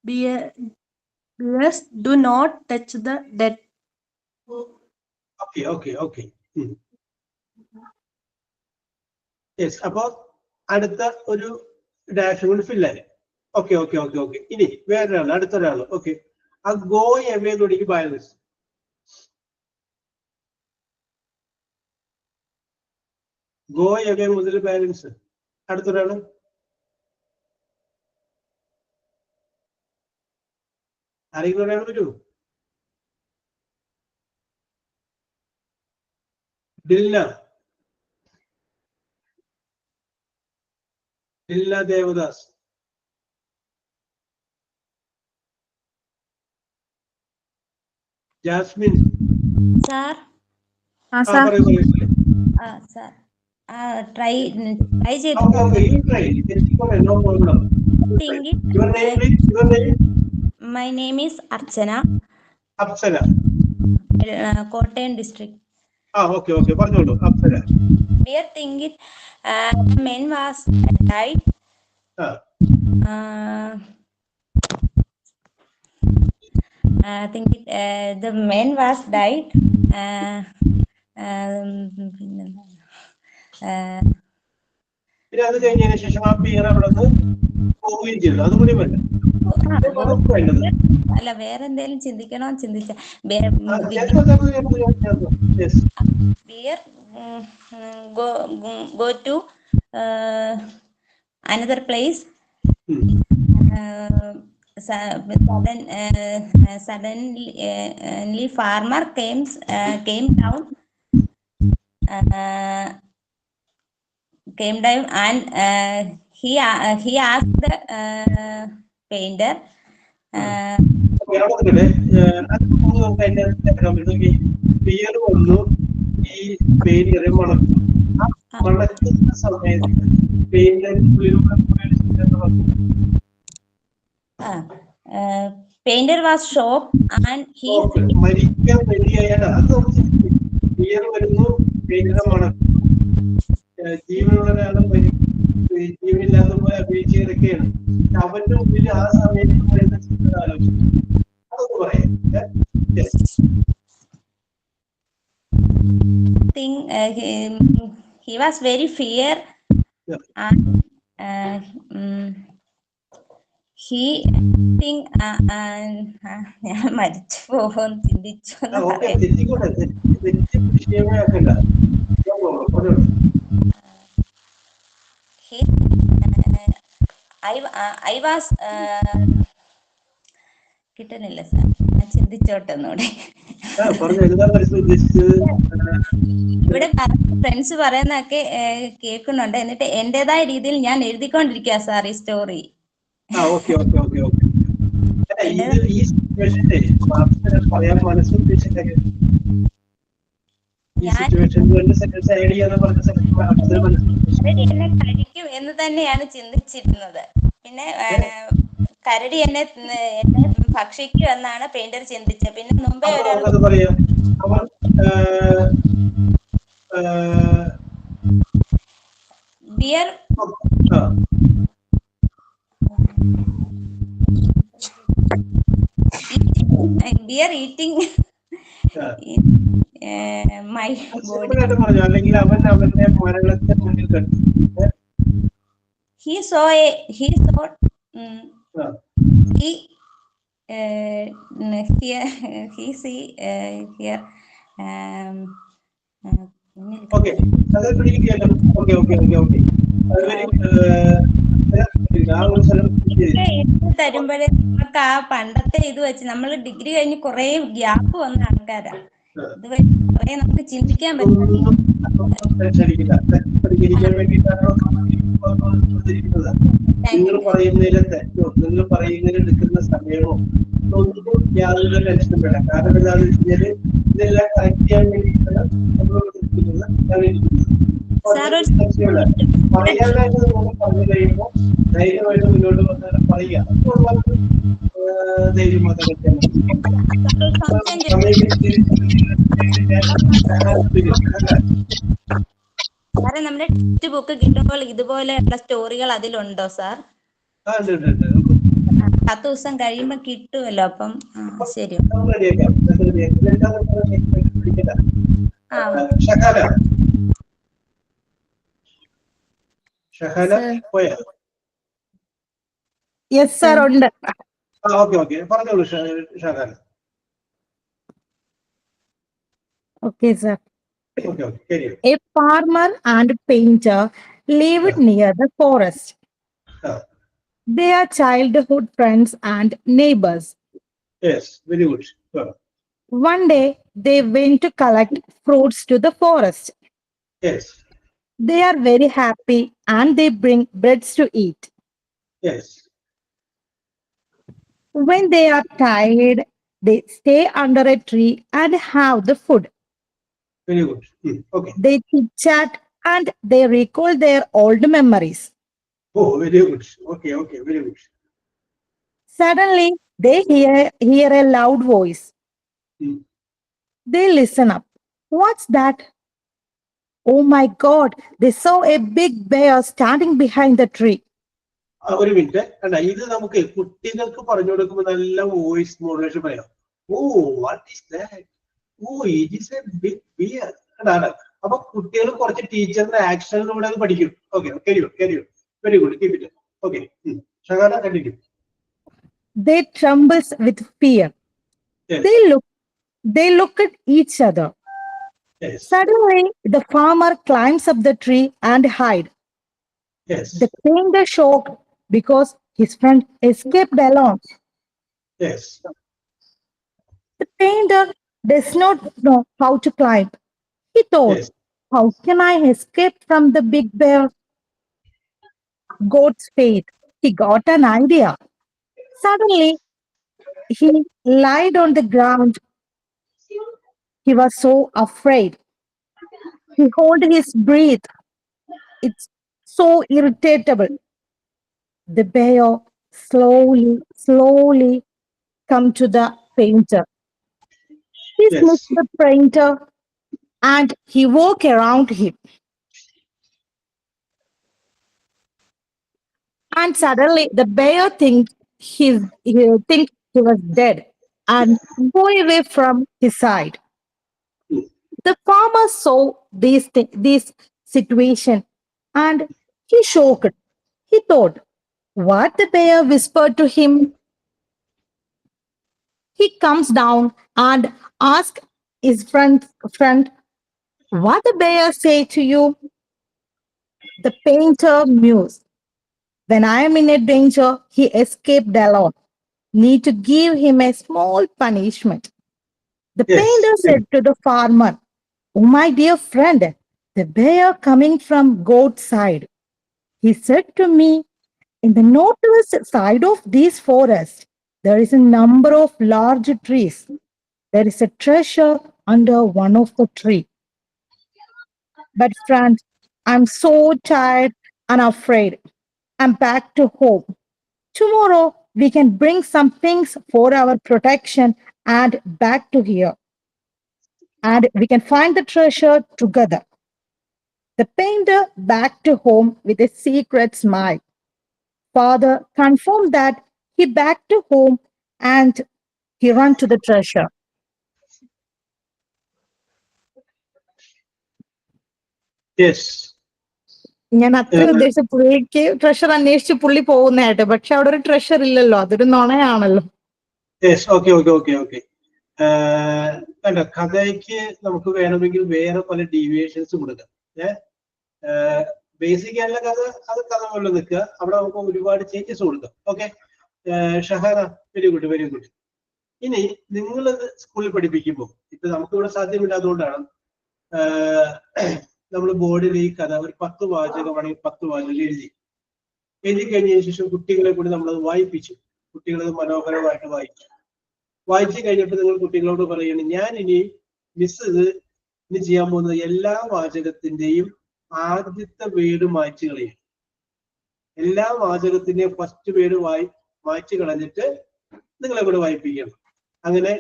bears do not touch the dead. Okay. Yes, അപ്പൊ അടുത്ത ഒരു ഡാഷ് കൊണ്ട് ഫില്ലായി. ഓക്കെ. ഇനി വേറൊരാൾ, അടുത്തൊരാള്. ഓക്കെ, ആ ഗോ എവേ തുടങ്ങി ബാലൻസ്. ഗോ എവേ മുതൽ ബാലൻസ്. അടുത്തൊരാള്. ആരെങ്കിലും ഒരാൾ വരൂ. ദിൽന ദേവദാസ്. ജാസ്മിൻ. Sir. പറയൂ. Sir. Try ചെയ്തു. No problem. Your name? My name is Archana. Apsara. Kottayam district. Okay. പറഞ്ഞോളൂ. Apsara. We are thinking the man was died. The man was died. പിന്നെ അത് കഴിഞ്ഞതിന് ശേഷം ആ ബിയർ അവിടെ നിന്ന് പോവുകയും ചെയ്തു. അതുകൂടി വേണ്ട. അല്ല, വേറെ എന്തെങ്കിലും ചിന്തിക്കണോ? ചിന്തിച്ച beer go to another place. Suddenly farmer came down and he asked the painter. Beer വന്നു, ഈ പെയിന്ററെ മണക്കും. മണക്കുന്ന സമയത്ത് painter painter was shocked and he മരിക്കാൻ റെഡിയായാണ്. അത് ബിയർ വരുന്നു, പെയിന്ററെ മണക്കും. ജീവനുള്ള ഒരാളും ജീവനില്ലാത്ത പോലെ അഭിനയിച്ച് കിടക്കുകയാണ്. അവന്റെ ഉള്ളിൽ ആ സമയത്ത് ആലോചിച്ചു. അതൊന്ന് പറയാം. he was very fear and he think മരിച്ചു പോകും ചിന്തിച്ചു. he I was കിട്ടുന്നില്ല സാർ, ഞാൻ ചിന്തിച്ചോട്ടെ ഒന്നുകൂടെ. ഇവിടെ ഫ്രണ്ട്സ് പറയുന്നതൊക്കെ കേൾക്കുന്നുണ്ട്, എന്നിട്ട് എന്റേതായ രീതിയിൽ ഞാൻ എഴുതിക്കൊണ്ടിരിക്കുക സാർ ഈ സ്റ്റോറി. എന്നെ കഴിക്കും എന്ന് തന്നെയാണ് ചിന്തിച്ചിരുന്നത്. പിന്നെ കരടി എന്നെ ഭക്ഷിക്കും എന്നാണ് പെയിന്റർ ചിന്തിച്ചത്. പിന്നെ മുമ്പേ ഒരാൾ bear eating my body. He saw here he see here okay തരുമ്പോഴേ നമുക്ക് ആ പണ്ടത്തെ ഇത് വെച്ച് നമ്മൾ ഡിഗ്രി കഴിഞ്ഞ് കുറെ ഗ്യാപ്പ് വന്ന ആൾക്കാരാ, ഇത് വെച്ച് കുറെ നമുക്ക് ചിന്തിക്കാൻ പറ്റും. നിങ്ങൾ പറയുന്നതിൽ എടുക്കുന്ന സമയമോ ഒന്നും യാതൊരു ടെൻഷനും വേണ്ട. കാരണം എന്താണെന്ന് വെച്ച് കഴിഞ്ഞാല് ഇതെല്ലാം കറക്റ്റ് ചെയ്യാൻ വേണ്ടിയിട്ടാണ് നമ്മൾ പറയാനായിട്ട് നമ്മൾ പറഞ്ഞു കഴിയുമ്പോൾ ധൈര്യമായിട്ട് മുന്നോട്ട് വന്നാൽ പറയുക, ധൈര്യം മാത്രം സാറേ, നമ്മുടെ ടെക്സ്റ്റ് ബുക്ക് കിട്ടുമ്പോൾ ഇതുപോലെയുള്ള സ്റ്റോറികൾ അതിലുണ്ടോ സാർ? 10 ദിവസം കഴിയുമ്പോ കിട്ടുമല്ലോ. അപ്പം ശരി. യെസ് സാർ, ഉണ്ട്. പറഞ്ഞോളൂ Shahana. Okay, sir. A farmer and painter lived near the forest. They are childhood friends and neighbors. Yes, very good. One day, they went to collect fruits to the forest. Yes. They are very happy and they bring breads to eat. Yes. When they are tired, they stay under a tree and have the food. Very good. Okay. They chit-chat and they recall their old memories. Oh, very good. Okay, very good. Suddenly, they hear a loud voice. They listen up. What's that? Oh my God, they saw a big bear standing behind the tree. ഒരു minute അല്ല, ഇത് നമുക്ക് കുട്ടികൾക്ക് പറഞ്ഞു കൊടുക്കുമ്പോൾ നല്ല voice modulation പറയാം. Oh what is that? Oh it is a big bear എന്നാണ്. അപ്പൊ കുട്ടികൾ കുറച്ച് ടീച്ചറിന്റെ ആക്ഷനിലൂടെ അത് പഠിക്കും. Okay, very good, keep it. Okay, Shahana continue. They trembles with fear. Yes. They look at each other. Yes. Suddenly, the farmer climbs up the tree and hide. Yes. The painter shocked because his friend escaped alone. Yes. The painter does not know how to climb. He thought, Yes. how can I escape from the big bear? God's faith. He got an idea. Suddenly, he lied on the ground. He was so afraid. He held his breath. It's so irritable. The bear slowly come to the painter. He Yes. sniffed the painter and he walked around him. And suddenly the bear thinks he was dead and go away from his side. The farmer saw this situation and he shocked. He thought, what the bear whispered to him? He comes down and asks his friend, what the bear say to you? The painter mused. When I am in a danger, he escaped alone. Need to give him a small punishment. The painter said to the farmer, "Oh, my dear friend, the bear coming from God's side. He said to me, in the northwest side of this forest, there is a number of large trees. There is a treasure under one of the trees. But friend, I'm so tired and afraid. I'm back to home. Tomorrow we can bring some things for our protection and back to here. And we can find the treasure together." The painter backed home with a secret smile. Father confirmed that he backed home and he ran to the treasure. Yes. ഞാൻ അത്ര ഉദ്ദേശിച്ച പുള്ളിക്ക് treasure അന്വേഷിച്ച് പുള്ളി പോകുന്നതായിട്ട്, പക്ഷെ അവിടെ ഒരു ട്രഷർ ഇല്ലല്ലോ, അതൊരു നുണയാണല്ലോ. കണ്ടോ, കഥയ്ക്ക് നമുക്ക് വേണമെങ്കിൽ വേറെ പല ഡീവിയേഷൻസ് കൊടുക്കാം. ബേസിക് ആയിട്ടുള്ള കഥ അത് കഥ പോലെ നിൽക്കുക, അവിടെ നമുക്ക് ഒരുപാട് ചേഞ്ചസ് കൊടുക്കാം. Okay, Shahana, very good very good. ഇനി നിങ്ങളത് സ്കൂളിൽ പഠിപ്പിക്കുമ്പോൾ, ഇപ്പൊ നമുക്കിവിടെ സാധ്യമില്ലാത്തതുകൊണ്ടാണ് നമ്മൾ ബോർഡിൽ ഈ കഥ ഒരു 10 വാചകമാണെങ്കിൽ 10 വാചകം എഴുതി കഴിഞ്ഞതിന് ശേഷം കുട്ടികളെ കൂടി നമ്മളത് വായിപ്പിച്ചു. കുട്ടികളത് മനോഹരമായിട്ട് വായിച്ചു കഴിഞ്ഞപ്പോൾ നിങ്ങൾ കുട്ടികളോട് പറയണം, ഞാൻ ഇനി മിസ് ഇനി ചെയ്യാൻ പോകുന്നത് എല്ലാ വാചകത്തിന്റെയും ആദ്യത്തെ വേർഡ് മായ്ച്ചു കളയും. എല്ലാ വാചകത്തിന്റെയും ഫസ്റ്റ് വേർഡ് മായ്ച്ചു കളഞ്ഞിട്ട് നിങ്ങളെ കൂടെ വായിപ്പിക്കണം. അങ്ങനെ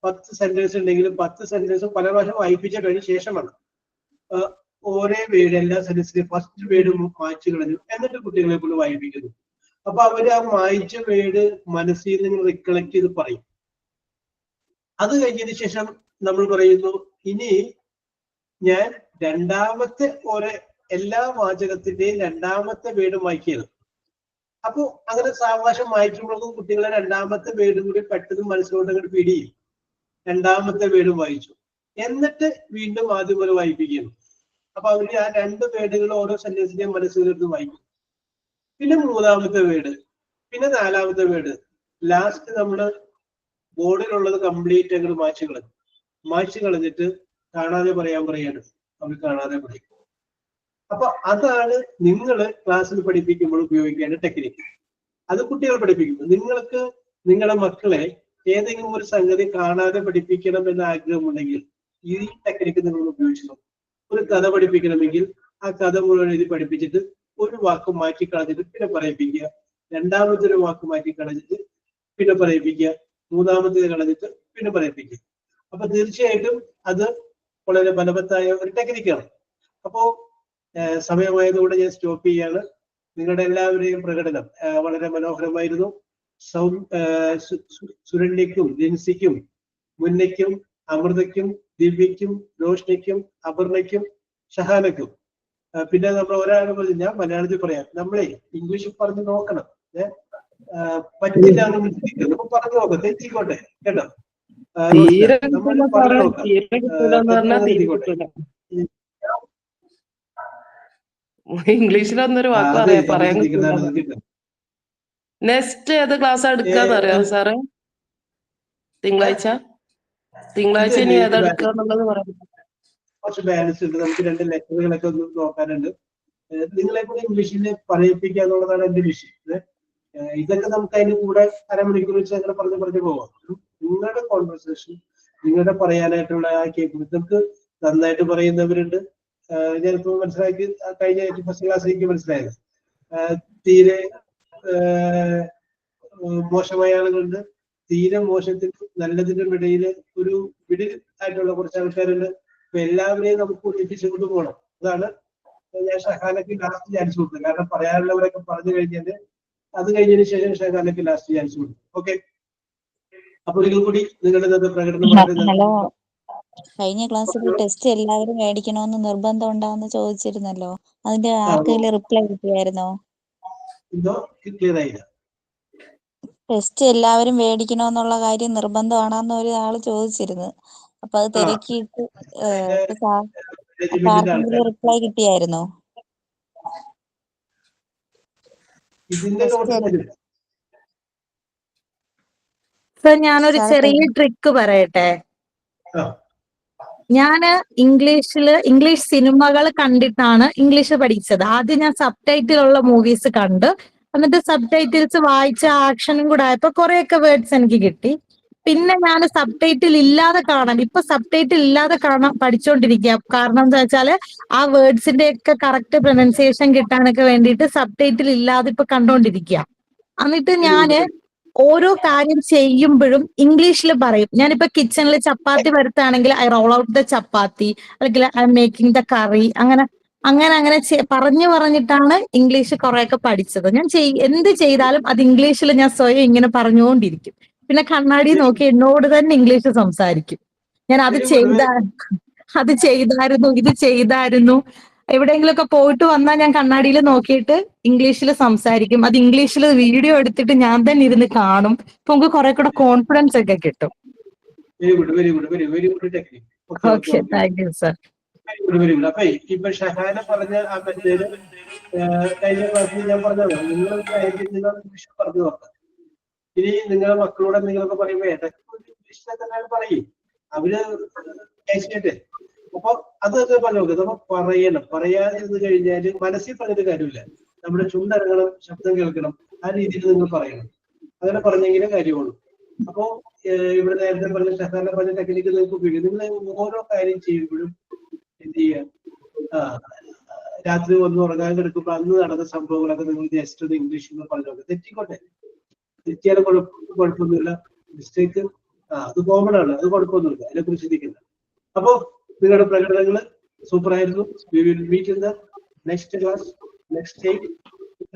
10 സെന്റൻസ് ഉണ്ടെങ്കിലും 10 സെന്റൻസ് പല പ്രാവശ്യം വായിപ്പിച്ച കഴിഞ്ഞ ശേഷമാണ് ഓരോ വേർഡ്, എല്ലാ സെന്റൻസിന്റെയും ഫസ്റ്റ് വേർഡ് മായ്ച്ചു കളഞ്ഞു എന്നിട്ട് കുട്ടികളെ കൊണ്ട് വായിപ്പിക്കുന്നു. അപ്പൊ അവര് ആ മായ്ച്ച വേർഡ് മനസ്സിൽ നിന്ന് റിക്കളക്ട് ചെയ്ത് പറയും. അത് കഴിഞ്ഞതിന് ശേഷം നമ്മൾ പറയുന്നു, ഇനി ഞാൻ രണ്ടാമത്തെ എല്ലാ വാചകത്തിന്റെയും രണ്ടാമത്തെ വേർഡ് വായിക്കുന്നത്. അപ്പൊ അങ്ങനെ സാവകാശം വായിക്കുമ്പോഴേക്കും കുട്ടികളെ രണ്ടാമത്തെ വേർഡും കൂടി പെട്ടെന്ന് മനസ്സിലോട്ട് അങ്ങോട്ട് പിടിയും. രണ്ടാമത്തെ വേർഡും വായിച്ചു, എന്നിട്ട് വീണ്ടും ആദ്യം പോലെ വായിപ്പിക്കുന്നു. അപ്പൊ അവര് ആ 2 വേർഡുകൾ ഓരോ സെന്റൻസിന്റെയും മനസ്സിലെടുത്ത് വായിക്കും. പിന്നെ 3ാമത്തെ വേർഡ്, പിന്നെ 4ാമത്തെ വേർഡ്, ലാസ്റ്റ് നമ്മള് ബോർഡിലുള്ളത് കംപ്ലീറ്റ് അങ്ങോട്ട് മായ്ച്ചു കളഞ്ഞിട്ട് കാണാതെ പറയാണ്. അവർ കാണാതെ പറയും. അപ്പൊ അതാണ് നിങ്ങൾ ക്ലാസ്സിൽ പഠിപ്പിക്കുമ്പോൾ ഉപയോഗിക്കേണ്ട ടെക്നിക്ക്. അത് കുട്ടികൾ പഠിപ്പിക്കുമ്പോൾ നിങ്ങൾക്ക് നിങ്ങളുടെ മക്കളെ ഏതെങ്കിലും ഒരു സംഗതി കാണാതെ പഠിപ്പിക്കണം എന്ന ആഗ്രഹമുണ്ടെങ്കിൽ ഈ ടെക്നിക്ക് നിങ്ങൾ ഉപയോഗിച്ചു. ഒരു കഥ പഠിപ്പിക്കണമെങ്കിൽ ആ കഥ മുഴുവൻ എഴുതി പഠിപ്പിച്ചിട്ട് ഒരു വാക്ക് മാറ്റി കളഞ്ഞിട്ട് പിന്നെ പറയിപ്പിക്കുക, രണ്ടാമത്തെ ഒരു വാക്ക് മാറ്റി കളഞ്ഞിട്ട് പിന്നെ പറയിപ്പിക്കുക, 3ാമത്തേത് കളഞ്ഞിട്ട് പിന്നെ പറയിപ്പിക്കുക. അപ്പൊ തീർച്ചയായിട്ടും അത് വളരെ ഫലവത്തായ ഒരു ടെക്നിക്കാണ്. അപ്പോ സമയമായതുകൊണ്ട് ഞാൻ സ്റ്റോപ്പ് ചെയ്യാണ്. നിങ്ങളുടെ എല്ലാവരുടെയും പ്രകടനം വളരെ മനോഹരമായിരുന്നു. സുരണ്യക്കും ലിൻസിക്കും മുന്നയ്ക്കും അമൃതയ്ക്കും ദിവ്യയ്ക്കും റോഷ്നിക്കും അപർണയ്ക്കും ഷഹാനയ്ക്കും, പിന്നെ നമ്മൾ ഒരാളെ പറഞ്ഞു, ഞാൻ മലയാളത്തിൽ പറയാം, നമ്മളെ ഇംഗ്ലീഷിൽ പറഞ്ഞു നോക്കണം. പറ്റില്ല എന്ന് ചിന്തിക്കുന്നത് അപ്പൊ പറഞ്ഞു നോക്കാം, തെറ്റിക്കോട്ടെ കേട്ടോ. നമ്മൾ പറഞ്ഞു നോക്കാം, ഇംഗ്ലീഷിലൊന്നൊരു വാക്ക് പറയാൻ നെക്സ്റ്റ് ഏത് ക്ലാസ് എടുക്കാന്ന് അറിയാം സാറേ? തിങ്കളാഴ്ച ഇനി ഏതാ എടുക്കാന്നുള്ളത് പറയാം. കുറച്ച് ബാലൻസ് ഉണ്ട്, നമുക്ക് 2 ലെക്ചറുകളൊക്കെ ഒന്ന് നോക്കാനുണ്ട്. നിങ്ങളെ കൂടെ ഇംഗ്ലീഷിൽ പറയിപ്പിക്കുക എന്നുള്ളതാണ് എന്റെ വിഷയം. ഇതൊക്കെ നമുക്ക് അതിന് കൂടെ അരമണിക്കൂർ വെച്ച് അങ്ങനെ പറഞ്ഞു പോവാം. നിങ്ങളുടെ കോൺവെർസേഷൻ, നിങ്ങളുടെ പറയാനായിട്ടുള്ള ആ കേൾക്കുന്നത്, നമുക്ക് നന്നായിട്ട് പറയുന്നവരുണ്ട്. ഞാനിപ്പോ മനസ്സിലാക്കി കഴിഞ്ഞ ഫസ്റ്റ് ക്ലാസ് എനിക്ക് മനസ്സിലായത് തീരെ മോശമായ ആളുകളുണ്ട്, തീരെ മോശത്തിനും നല്ലതിനും ഇടയിൽ ഒരു മിഡിൽ ആയിട്ടുള്ള കുറച്ച് ആൾക്കാരുണ്ട്. അപ്പൊ എല്ലാവരെയും നമുക്ക് ഒന്നിപ്പിച്ചു കൊണ്ട് പോകണം. അതാണ് ഞാൻ ഷഹാനക്ക് ലാസ്റ്റ് ചാൻസ് കൊടുത്തത്. കാരണം പറയാനുള്ളവരൊക്കെ പറഞ്ഞു കഴിഞ്ഞാല് അത് കഴിഞ്ഞതിന് ശേഷം ഷഹാനക്ക് ലാസ്റ്റ് ചാൻസ് കൊടുത്തു. ഓക്കെ, അപ്പൊ ഒരിക്കൽ കൂടി നിങ്ങളുടെ പ്രകടനം. ഹലോ, കഴിഞ്ഞ ക്ലാസ്സിൽ ടെസ്റ്റ് എല്ലാവരും മേടിക്കണമെന്ന് നിർബന്ധം ഉണ്ടാന്ന് ചോദിച്ചിരുന്നല്ലോ, അതിന്റെ ആർക്കെങ്കിലും റിപ്ലൈ കിട്ടിയായിരുന്നോ? ടെസ്റ്റ് എല്ലാവരും മേടിക്കണമെന്നുള്ള കാര്യം നിർബന്ധമാണെന്ന് ഒരാള് ചോദിച്ചിരുന്നു. അപ്പൊ അത് തിരക്കിയിട്ട് ആർക്കെങ്കിലും റിപ്ലൈ കിട്ടിയായിരുന്നോ? ഇതിന്റെ നോട്ട് തരും. സർ ഞാനൊരു ചെറിയ ട്രിക്ക് പറയട്ടെ. ഞാന് ഇംഗ്ലീഷ് സിനിമകൾ കണ്ടിട്ടാണ് ഇംഗ്ലീഷ് പഠിച്ചത്. ആദ്യം ഞാൻ സബ് ടൈറ്റിൽ ഉള്ള മൂവീസ് കണ്ട്, എന്നിട്ട് സബ് ടൈറ്റിൽസ് വായിച്ച ആക്ഷനും കൂടെ ആയപ്പോ കുറെയൊക്കെ വേർഡ്സ് എനിക്ക് കിട്ടി. പിന്നെ ഞാൻ സബ് ടൈറ്റിൽ ഇല്ലാതെ ഇപ്പൊ സബ് ടൈറ്റിൽ ഇല്ലാതെ പഠിച്ചുകൊണ്ടിരിക്കുക. കാരണം എന്താ വെച്ചാല് ആ വേർഡ്സിന്റെ ഒക്കെ കറക്റ്റ് പ്രൊനൗൺസിയേഷൻ കിട്ടാനൊക്കെ വേണ്ടിയിട്ട് സബ് ടൈറ്റിൽ ഇല്ലാതെ ഇപ്പൊ കണ്ടോണ്ടിരിക്കുക. എന്നിട്ട് ഞാന് ഓരോ കാര്യം ചെയ്യുമ്പോഴും ഇംഗ്ലീഷിൽ പറയും. ഞാനിപ്പോ കിച്ചണിൽ ചപ്പാത്തി വരുത്താണെങ്കിൽ ഐ റോൾ ഔട്ട് ദ ചപ്പാത്തി, അല്ലെങ്കിൽ ഐ എം മേക്കിംഗ് ദ കറി, അങ്ങനെ പറഞ്ഞിട്ടാണ് ഇംഗ്ലീഷ് കുറെയൊക്കെ പഠിച്ചത്. ഞാൻ എന്ത് ചെയ്താലും അത് ഇംഗ്ലീഷിൽ ഞാൻ സ്വയം ഇങ്ങനെ പറഞ്ഞുകൊണ്ടിരിക്കും. പിന്നെ കണ്ണാടി നോക്കി എന്നോട് തന്നെ ഇംഗ്ലീഷ് സംസാരിക്കും. ഞാൻ അത് ചെയ്തായിരുന്നു, ഇത് ചെയ്തായിരുന്നു. എവിടെയെങ്കിലുമൊക്കെ പോയിട്ട് വന്നാൽ ഞാൻ കണ്ണാടിയിൽ നോക്കിയിട്ട് ഇംഗ്ലീഷിൽ സംസാരിക്കും. അത് ഇംഗ്ലീഷിൽ വീഡിയോ എടുത്തിട്ട് ഞാൻ തന്നെ ഇരുന്ന് കാണും. അപ്പൊ നമുക്ക് കുറെ കൂടെ കോൺഫിഡൻസ് ഒക്കെ കിട്ടും. Very good technique. Okay, thank you sir. Very good. അപ്പൊ ഇപ്പൊ ഷഹാന പറഞ്ഞ ആ മെത്തേഡ് കഴിഞ്ഞ ക്ലാസ്സിൽ ഞാൻ പറഞ്ഞത് നിങ്ങൾ ഇംഗ്ലീഷ് പറഞ്ഞു നോക്കാം. ഇനി നിങ്ങളുടെ മക്കളോട് എന്തെങ്കിലുമൊക്കെ പറയുമ്പോ ഇംഗ്ലീഷിലെ തന്നെയാണ് പറയും. അവര് കേട്ടിട്ട് അപ്പൊ അതൊക്കെ പറഞ്ഞു നോക്കുക. അപ്പൊ പറയാതിരുന്ന് കഴിഞ്ഞാല് മനസ്സിൽ പറഞ്ഞിട്ട് കാര്യമില്ല. നമ്മുടെ ചുണ്ടരങ്ങണം, ശബ്ദം കേൾക്കണം, ആ രീതിയിൽ നിങ്ങൾ പറയണം. അങ്ങനെ പറഞ്ഞെങ്കിലേ കാര്യമുള്ളൂ. അപ്പോ ഇവിടെ നേരത്തെ പറഞ്ഞ ഷഹാന പറഞ്ഞ ടെക്നിക്ക് നിങ്ങൾക്ക് ഉപയോഗിക്കും. നിങ്ങൾ ഓരോ കാര്യം ചെയ്യുമ്പോഴും എന്ത് ചെയ്യുക, രാത്രി വന്ന് ഉറങ്ങാൻ കിടക്കുമ്പോൾ അന്ന് നടന്ന സംഭവങ്ങളൊക്കെ നിങ്ങൾ ജസ്റ്റ് ഒന്ന് ഇംഗ്ലീഷിൽ പറഞ്ഞു നോക്കുക. തെറ്റിയാലും കുഴപ്പമൊന്നുമില്ല. മിസ്റ്റേക്ക് അത് കോമൺ ആണ്, അത് കുഴപ്പമൊന്നുമില്ല. അതിനെ കുറിച്ച് ചിന്തിക്കില്ല. അപ്പോ നിങ്ങളുടെ പ്രകടനങ്ങൾ സൂപ്പർ ആയിരുന്നു. We will meet in the next class, next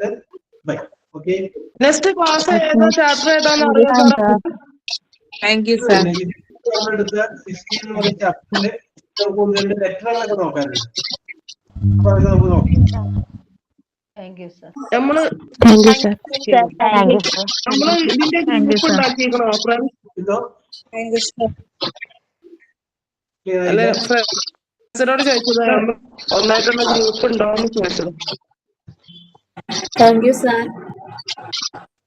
day. Bye. Okay, next class ഏതാ ചാപ്റ്റർ ഏതാന്ന് അറിയാം സാർ. Thank you sir. നമ്മളെടുത്ത 16 എന്ന് പറഞ്ഞ ചാപ്റ്ററില് നമുക്ക് ഒന്ന് രണ്ട് ലെറ്ററുകളൊക്കെ നോക്കാനുണ്ട്. അപ്പൊ അത് നമുക്ക് നോക്കാം. നമ്മള് ഇതിന്റെ ഗ്രൂപ്പ് ഉണ്ടാക്കിക്കണോ ഫ്രണ്ട്സ്? അല്ലെ ഫ്രണ്ട്സിനോട് ചോദിച്ചത് ഒന്നായിട്ടുള്ള ഗ്രൂപ്പ് ഉണ്ടോന്ന് ചോദിച്ചത്. Thank you sir.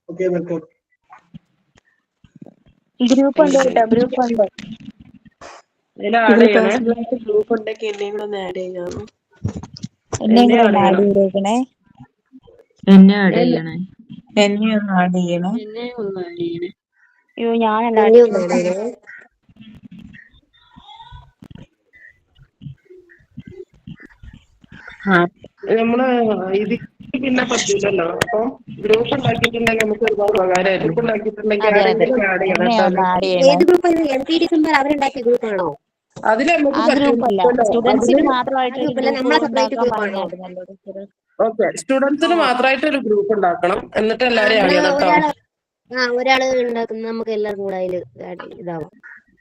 Okay, welcome. Group ഉണ്ട് കേട്ടോ, ഗ്രൂപ്പ് ഉണ്ട്. ഗ്രൂപ്പ് ഉണ്ടെങ്കിൽ എന്നെയും കൂടെ ഒന്ന് ആഡ് ചെയ്യാമോ? എന്നെ ഒന്ന് ആഡ് ചെയ്തേക്കണേ. എന്നെ ഒന്ന് ആഡ് ചെയ്യണേ. അയ്യോ ഞാനല്ല. നമ്മള് ഇത് പിന്നെ പറ്റില്ലല്ലോ. അപ്പൊ ഗ്രൂപ്പ് ഉണ്ടാക്കിയിട്ടുണ്ടെങ്കിൽ നമുക്ക് ഒരുപാട് ഉപകാരമായിരുന്നു. ഗ്രൂപ്പ് ഉണ്ടാക്കിയിട്ടുണ്ടെങ്കിൽ ആരെങ്കിലും ആഡ് ചെയ്യണം. ഏത് ഗ്രൂപ്പ്? MT ഡിസംബർ അവരുണ്ടാക്കിയ ഗ്രൂപ്പാണോ? അതിൽ നമുക്ക് ഗ്രൂപ്പല്ല, സ്റ്റുഡൻസിന് മാത്രമായിട്ട് ഒരു ഗ്രൂപ്പ് ഉണ്ടാക്കാൻ പറഞ്ഞായിരുന്നല്ലോ. ഓക്കെ, സ്റ്റുഡൻസിന് മാത്രമായിട്ട് ഒരു ഗ്രൂപ്പ് ഉണ്ടാക്കണം. എന്നിട്ട് എല്ലാരെയും ആഡ് ചെയ്യണം കേട്ടോ. ഒരാള് ഉണ്ടാക്കുന്ന നമുക്ക് എല്ലാവർക്കും കൂടെ അതിൽ ഇതാവാം.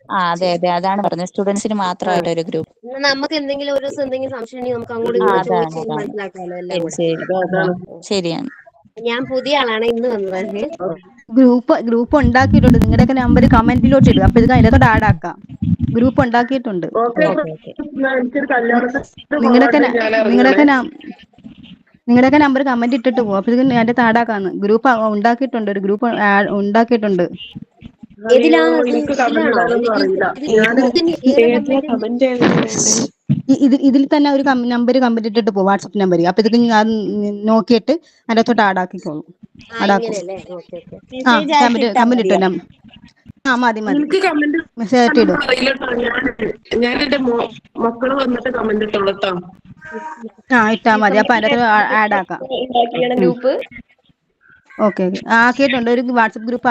അതെ അതെ, അതാണ് പറഞ്ഞത്. സ്റ്റുഡൻസിന് മാത്രമായിട്ട് ഒരു ഗ്രൂപ്പ്. നമുക്ക് എന്തെങ്കിലും ഒരു ദിവസം എന്തെങ്കിലും സംശയം ഉണ്ടെങ്കിൽ നമുക്ക് അങ്ങോട്ടും ഇങ്ങോട്ടും ചോദിച്ച് മനസ്സിലാക്കാമല്ലോ എല്ലാം കൂടെ. ശരിയാണ്. ഞാൻ പുതിയ ആളാണ്, ഇന്ന് വന്നത്. ഗ്രൂപ്പ് ഉണ്ടാക്കിയിട്ടുണ്ട്. നിങ്ങളുടെയൊക്കെ നമ്പർ കമന്റിലോട്ട് ഇടുക, അപ്പൊ ഇത് അതിനകത്തോട്ട് ആഡ് ആക്കാം. ഗ്രൂപ്പ് ഉണ്ടാക്കിയിട്ടുണ്ട്. നിങ്ങളുടെയൊക്കെ നമ്പർ കമന്റ് ഇട്ടിട്ട് പോകും, അപ്പൊ ഇത് അതിന്റെ താടാക്കാന്ന്. ഗ്രൂപ്പ് ഉണ്ടാക്കിയിട്ടുണ്ട്, ഒരു ഗ്രൂപ്പ് ഉണ്ടാക്കിയിട്ടുണ്ട്. ഇതിൽ തന്നെ ഒരു നമ്പർ കമന്റ് ഇട്ടിട്ട് പോകും, വാട്സപ്പ് നമ്പർ. അപ്പൊ ഇത് നോക്കിയിട്ട് അതിനകത്തോട്ട് ആഡാക്കിക്കോളും. കമന്റ് ഇട്ടോ. മതി മെസ്സേജ് ഇടും. ഞാൻ എന്റെ മക്കള് വന്നിട്ട് കമന്റ് ഇട്ടോളട്ടോ. ഇട്ടാ മതി. അപ്പൊ അതിനകത്ത് ആഡ് ആക്കാം. ഓക്കെ, ആക്കിയിട്ടുണ്ട്. ഒരു വാട്സപ്പ് ഗ്രൂപ്പ്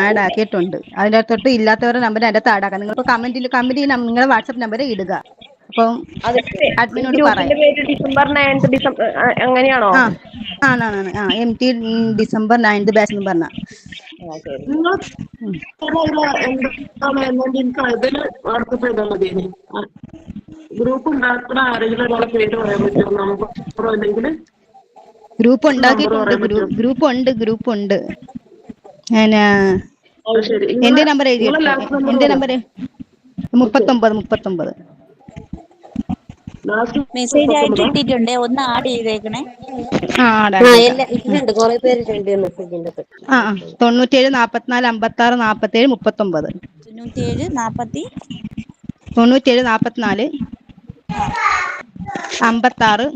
ആഡ് ആക്കിയിട്ടുണ്ട്. അതിന്റെ അകത്തോട്ട് ഇല്ലാത്തവരുടെ നമ്പർ അതിന്റെ അകത്ത് ആഡ് ആക്കാം. നിങ്ങൾ കമന്റ് നിങ്ങളുടെ വാട്സപ്പ് നമ്പർ ഇടുക. അപ്പം അഡ്മിനോട് പറയാം. അങ്ങനെയാണോ? MT ഡിസംബർ 9th ബാച്ച് എന്ന് പറഞ്ഞ. ഗ്രൂപ്പ് ഉണ്ടാക്കുന്ന ആരെങ്കിലും ഒരാളെ പേര് പറയാൻ പറ്റുമോ നമുക്ക്? അല്ലെങ്കിൽ ഗ്രൂപ്പ് ഉണ്ടാക്കിയിട്ടുണ്ട്. ഗ്രൂപ്പ് ഉണ്ട്. എന്റെ നമ്പർ എഴുതി. എന്റെ നമ്പർ 39. മെസ്സേജ് ആയിട്ട് ഇട്ടിട്ടുണ്ട്, ഒന്ന് ആഡ് ചെയ്തേക്കണേ. ഇട്ടിട്ടുണ്ട്, കുറെ പേര് ഇട്ടിട്ടുണ്ട് മെസ്സേജിന്റെ. 97 44 56 47 39. 97 44 97 44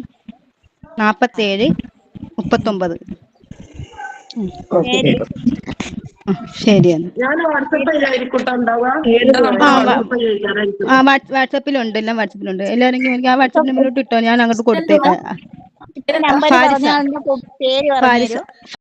56 47 39. ശരി എന്നാ. വാട്സാപ്പിലുണ്ട്, എല്ലാം വാട്സാപ്പിലുണ്ട്. എല്ലാവരും എനിക്ക് ആ വാട്സാപ്പ് നമ്പറിലോട്ട് ഇട്ടോ, ഞാൻ അങ്ങോട്ട് കൊടുത്തേക്കാം. നമ്പർ പറഞ്ഞാൽ പേര് പറഞ്ഞു തരുമോ?